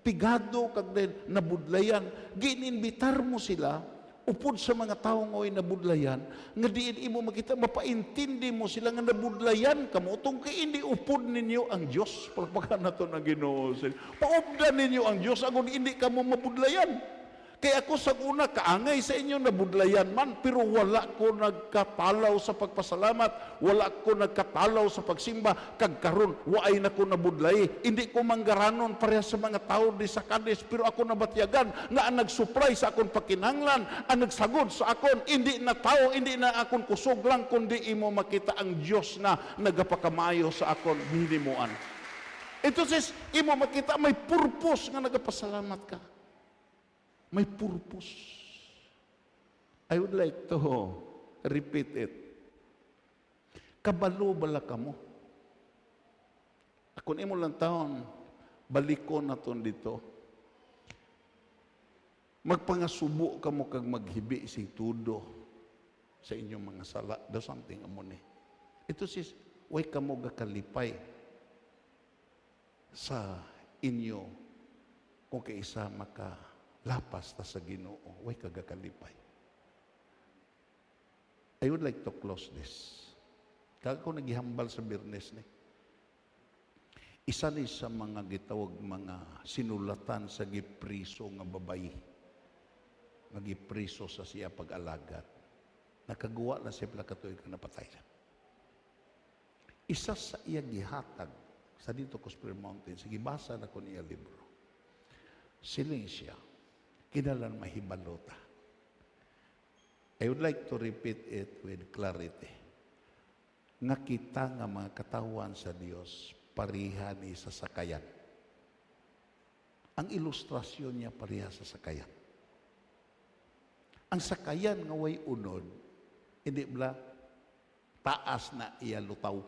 pigado kag din nabudlayan, gininbitar mo sila, upod sa mga tao ngoy nabudlayan, nga diin imo makita, mapaintindi mo sila nga nabudlayan kamo, tong kay hindi upod ninyo ang Dios. Palakpakan nato na Ginoo. Paubdan ninyo ang Dios, agon hindi kamo mabudlayan. Kaya ako sa una, kaangay sa inyo na budlayan man, pero wala ko nagkatalaw sa pagpasalamat, wala ko nagkatalaw sa pagsimba, kag karon waay na ko nabudlay. Hindi ko manggaranon pareha sa mga tao di sa kades, pero ako nabatyagan nga ang nagsupply sa akon pakinanglan, ang nagsagod sa akon, hindi na tao, hindi na akon kusog lang, kundi imo makita ang Diyos na nagapakamayo sa akon hinimuan. Ito says, imo makita may purpose nga nagapasalamat ka. May purpose. I would like to repeat it. Kabalo bala ka mo. Kung imo lang taon, balikon naton dito. Magpangasubo ka mo kag maghibi sing tudo sa inyong mga sala. Do something amo ni. Ito sis, way ka mo gakalipay sa inyo kung kaisa lapas ta sa Ginoo, way kagakalipay. I would like to close this. Kag ko nagihambal sa Birnes ni. Isa ni sa mga gitawag mga sinulatan sa gipriso nga babayi. Nga gipriso sa siya pag-alagad. Nakagawa na siya pala katuig ka napatay na. Isa sa iya gihatag sa dito ko Spring Mountain, sige basa na ko niya libro. Siling siya. Kinalan mahibalota. I would like to repeat it with clarity. Nga kita nga mga katawan sa Dios pariha ni sa sakayan. Ang ilustrasyon niya pariha sa sakayan. Ang sakayan nga way unod, hindi bala taas na iya lutaw.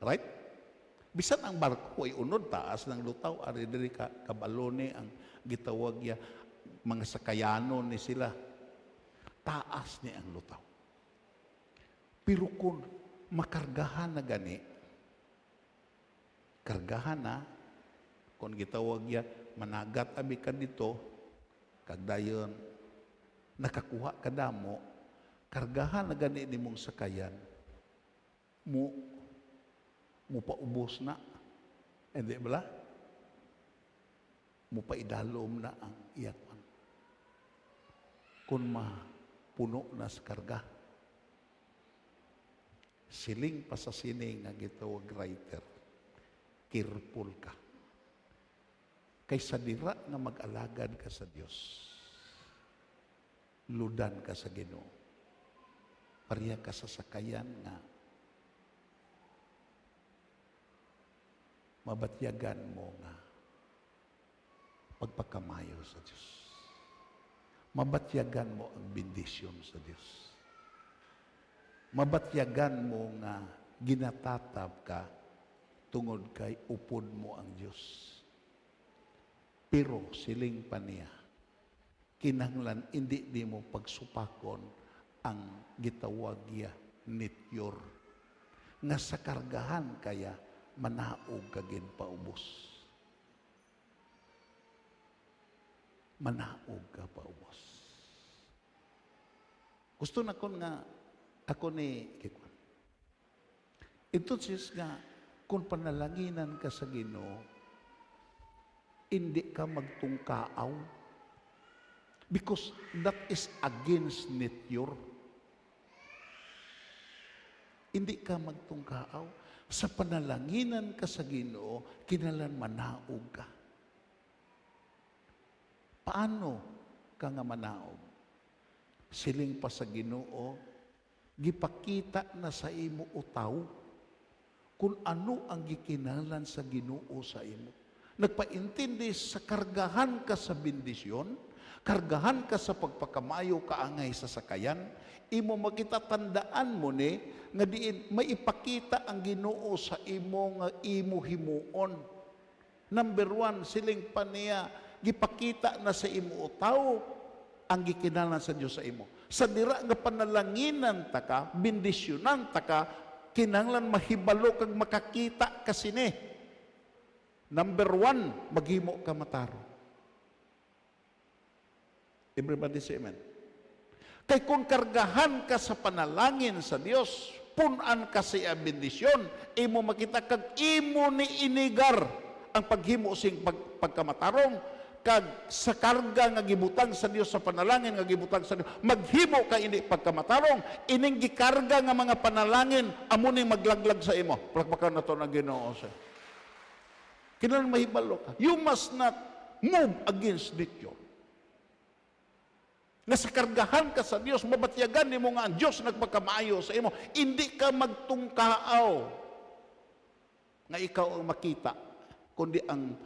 Right? Bisan ang barko ay unod, taas ng lutaw, ari diri kabalone ang gitawag ya mga sakayano ni sila. Taas ni ang lutaw. Pero kung makargahan na gani, kargahan na, kung gitawag ya, managat abi ka dito, kagdayon, nakakuha ka damo, kargahan na gani ni mong sakayan, mo paubos na. Hindi bala? Mo paidalom na ang iyakman. Kung mapuno na sa karga, siling pa sa sining nga gitawag writer, careful ka. Kaysa dira nga mag-alagad ka sa Dios, ludan ka sa Ginoo. Pariya ka sa sakayan nga mabatyagan mo nga pagpakamayo sa Diyos. Mabatyagan mo ang bendisyon sa Diyos. Mabatyagan mo nga ginatatab ka tungod kay upod mo ang Diyos. Pero siling pa niya, kinahanglan hindi di mo pagsupakon ang gitawag niya nityor. Nga sa kargahan kaya manaog kagid paubos. Manaog ka paubos. Gusto na ko nga ako ni Kikwan. Entonces nga, kung panalanginan ka sa Ginoo, hindi ka magtungkaaw. Because that is against nature. Hindi ka magtungkaaw. Sa panalanginan ka sa Ginoo, kinalan manaog ka. Paano ka nga manaog? Siling pa sa Ginoo, gipakita na sa imo utaw kung ano ang gikinalan sa Ginoo sa imo. Nagpaintindi sa kargahan ka sa bendisyon, kargahan ka sa pagpakamayo kaangay sa sakayan, imo makitatandaan mo ni nga diin maipakita ang Ginoo sa imo nga imo himuon. Number 1, siling pa niya gipakita na sa imo utaw ang gikinalan sa Dios sa imo. Sa dira nga panalanginan ta ka, bendisyonan ta ka, kinahanglan mahibalo kag makakita ka sini. Number 1, maghimo ka mataro. Everybody say amen. Kay kung kargahan ka sa panalangin sa Dios, punan ka sa bendisyon, imo makita kag imo ni inigar ang paghimo sing pagkamatarong, kag sa karga nga gibutang sa Dios sa panalangin nga gibutang sa Dios, maghimo ka ini pagkamatarong, ining gikarga nga mga panalangin amo ning maglaglag sa imo. Palakpakan nato na Ginoo sa. Kinahanglan mahibalo ka. You must not move against nature. Nga sa kargahan ka sa Dios, mabatyagan nimo nga ang Dios nagpagkamaayo sa imo. Hindi ka magtungkaaw nga ikaw ang makita, kundi ang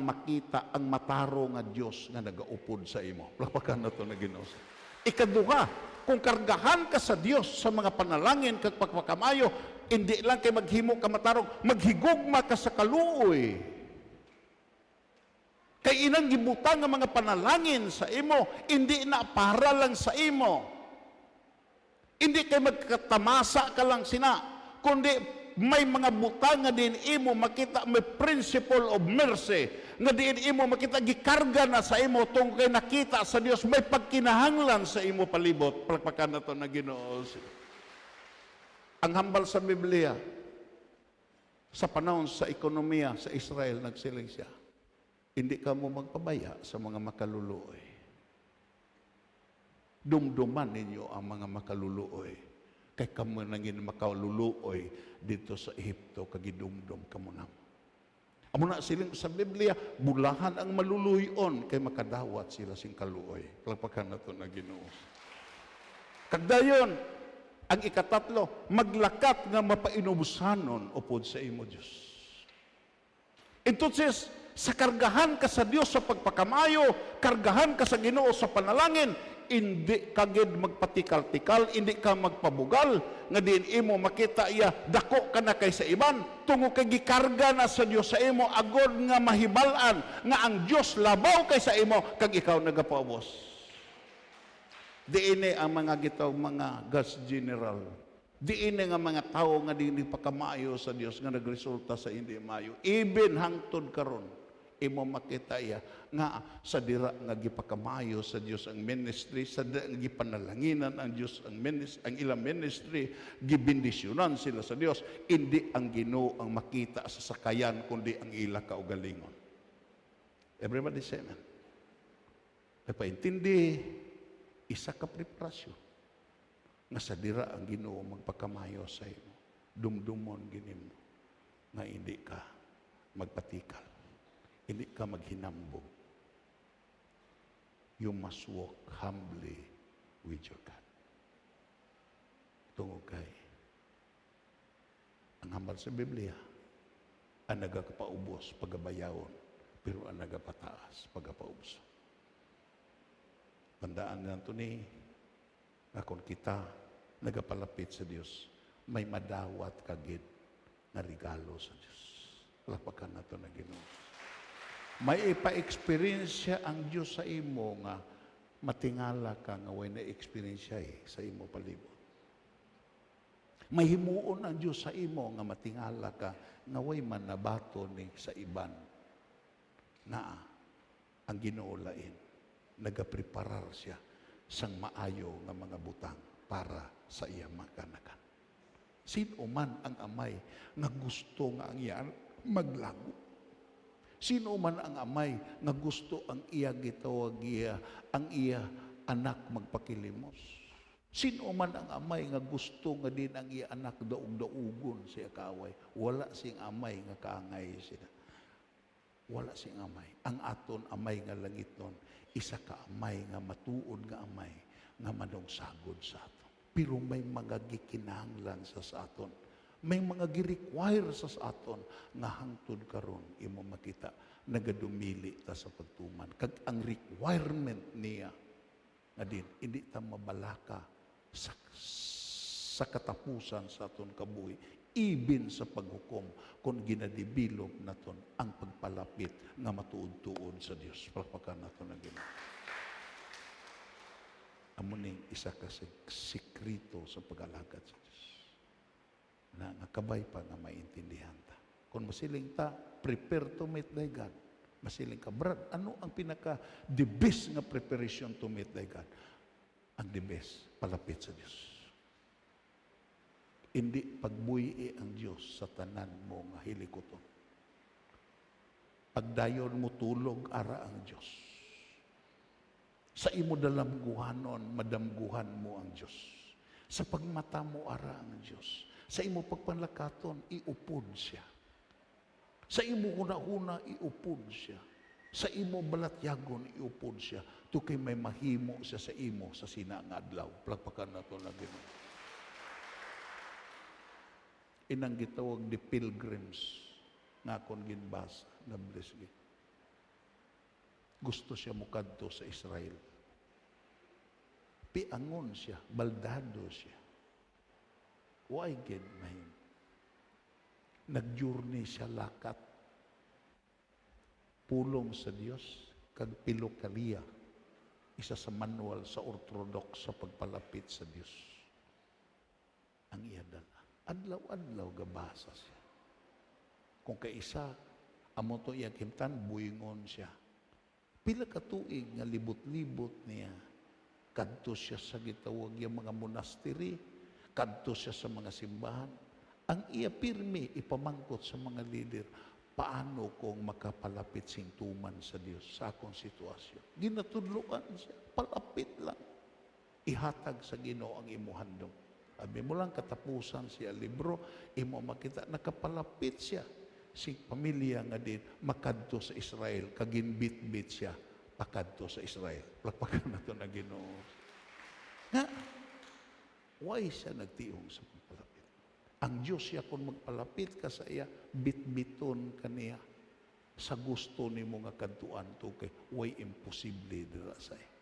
makita, ang mataro nga Dios nga nagaupod sa imo. Palakpakan nato na Ginoo. Ikaduha, kung kargahan ka sa Dios sa mga panalangin kag pagpakamayo, hindi lang kay maghimo ka matarong, maghigugma ka sa kaluoy. Kay inang gibutang nga mga panalangin sa imo, hindi na para lang sa imo. Hindi kay magkatamasa ka lang sina, kundi may mga butang nga din imo makita, may principle of mercy nga din imo makita gikarga na sa imo tungkol kay nakita sa Dios, may pagkinahanglan sa imo palibot. Palakpakan nato na Ginoo. Ang hambal sa Biblia, sa panahon sa ekonomiya sa Israel, nagsiling siya, hindi ka mo magpabaya sa mga makaluluoy. Dumduman ninyo ang mga makaluluoy. Kay kamo nangin makaluluoy dito sa Ehipto, kagidumdum kamo na. Amo na siling sa Biblia, bulahan ang maluluyon kay makadawat sila sing kaluoy. Palakpakan nato na Ginoo. Kagdayon, ang ikatatlo, maglakat nga mapainubusanon upod sa imo Dios. Entonces, sa kargahan ka sa Dios sa pagpakamayo, kargahan ka sa Ginoo sa panalangin, hindi ka gid magpatikal-tikal, hindi ka magpabugal, nga din imo makita iya, dako ka na kay sa iban, tungo kay gikarga na sa Dios sa imo, agod nga mahibalan, nga ang Dios labaw kay sa imo, kag ikaw nagapaubos. Diini ang mga gitaw mga God's general. Diini nga mga tao nga di pakamayo sa Dios nga nagresulta sa hindi mayo. Even hangtod karon, imo makita iya nga sa dira nga gipakamayo sa Dios ang ministry, sa dira nga gipanalanginan ang Dios ang ministry, ang ilang ministry, gibendisyonan sila sa Dios. Hindi ang Ginoo ang makita sa sakayan, kundi ang ila kaugalingon. Everybody say amen. Napaintindi, isa ka preparasyon nga sa dira ang Ginoo magpakamayo sa imo. Dumdumon ginimo nga hindi ka magpatikal, hindi ka maghinambog. You must walk humbly with your God. Tungo kay ang hambal sa Biblia, ang nagakapaubos pagabayawon, pero ang nagapataas pagapaubos. Tandaan nga ito ni, na kung kita nagapalapit sa Diyos, may madawat kagid na regalo sa Diyos. Lapakan na ito na Ginoo. May ipa-experience siya ang Diyos sa imo nga matingala ka nga way na experience sa imo palibot. Mahimuon ang Dios sa imo nga matingala ka nga way man nabato ni sa iban na ang Ginoo lain nagapreparar siya sang maayo nga mga butang para sa iya makanakan. Sino man ang amay nga gusto nga ang iya maglago. Sino man ang amay nga gusto ang iya gitawag iya, ang iya anak magpakilimos. Sino man ang amay nga gusto nga din ang iya anak daog-daugon siya kaaway. Wala sing amay nga kaangay sila. Wala sing amay. Ang aton amay nga langit nun, isa ka amay nga matuod nga amay nga manungsagod sa aton. Pero may mga gikinahanglan sa aton. May mga gi-require sa aton nga hangtod karon imo makita nagadumili ta sa pagtuman. Kag ang requirement niya nga din hindi ta mabalaka sa katapusan sa aton kabuhi, even sa paghukom kung ginadibilog naton ang pagpalapit nga matuod-tuod sa Dios. Palakpakan naton ang Ginoo. Amo ning isa ka sekreto sa pag-alagad sa Dios. Na nakabay pa nga maintindihan ta. Kung masiling ta, prepare to meet thy God. Masiling ka, Brad, ano ang the best nga preparation to meet thy God? Ang the best, palapit sa Diyos. Hindi pagbuyi ang Diyos sa tanan mo nga hilikoton. Pagdayon mo tulog, ara ang Diyos. Sa imo dalamguhanon, madamguhan mo ang Diyos. Sa pagmata mo, ara ang Diyos. Sa imo pagpanlakaton, iupod siya. Sa imo huna-huna, iupod siya. Sa imo balatyagon, iupod siya. To kay may mahimo siya sa imo sa sinaang adlaw. Palakpakan na ito na Ginoo. Inang gitawag di pilgrims nga akong ginbasa na bless gid. Gusto siya mukadto sa Israel. Piangon siya, baldado siya. Why gid mahim? Nag-journey siya lakat. Pulong sa Dios kag Pilokaliya. Isa sa manual sa Orthodox sa pagpalapit sa Dios. Ang iya dala. Adlaw-adlaw gabasa siya. Kung kaisa, amo to iya kimtan, buingon siya. Pila ka tuig nga libot-libot niya. Kadto siya sa gitawag yung mga monastery. Kadto siya sa mga simbahan. Ang iya pirmi ipamangkot sa mga leader, paano kung makapalapit singtuman sa Diyos sa akong sitwasyon. Ginatudluan siya, palapit lang. Ihatag sa Ginoo ang imo handom. Sabi mo lang katapusan siya libro, imo makita, nakapalapit siya. Si pamilya nga din, makadto sa Israel, kaginbit-bit siya, pakadto sa Israel. Plakpakan na ito na Ginoo. Nga, why siya nagtiong sa pagpalapit? Ang Diyos siya kung magpalapit ka sa iya, bit-biton ka niya sa gusto ni mo nga kadtuan to kay way imposible dira sa iya.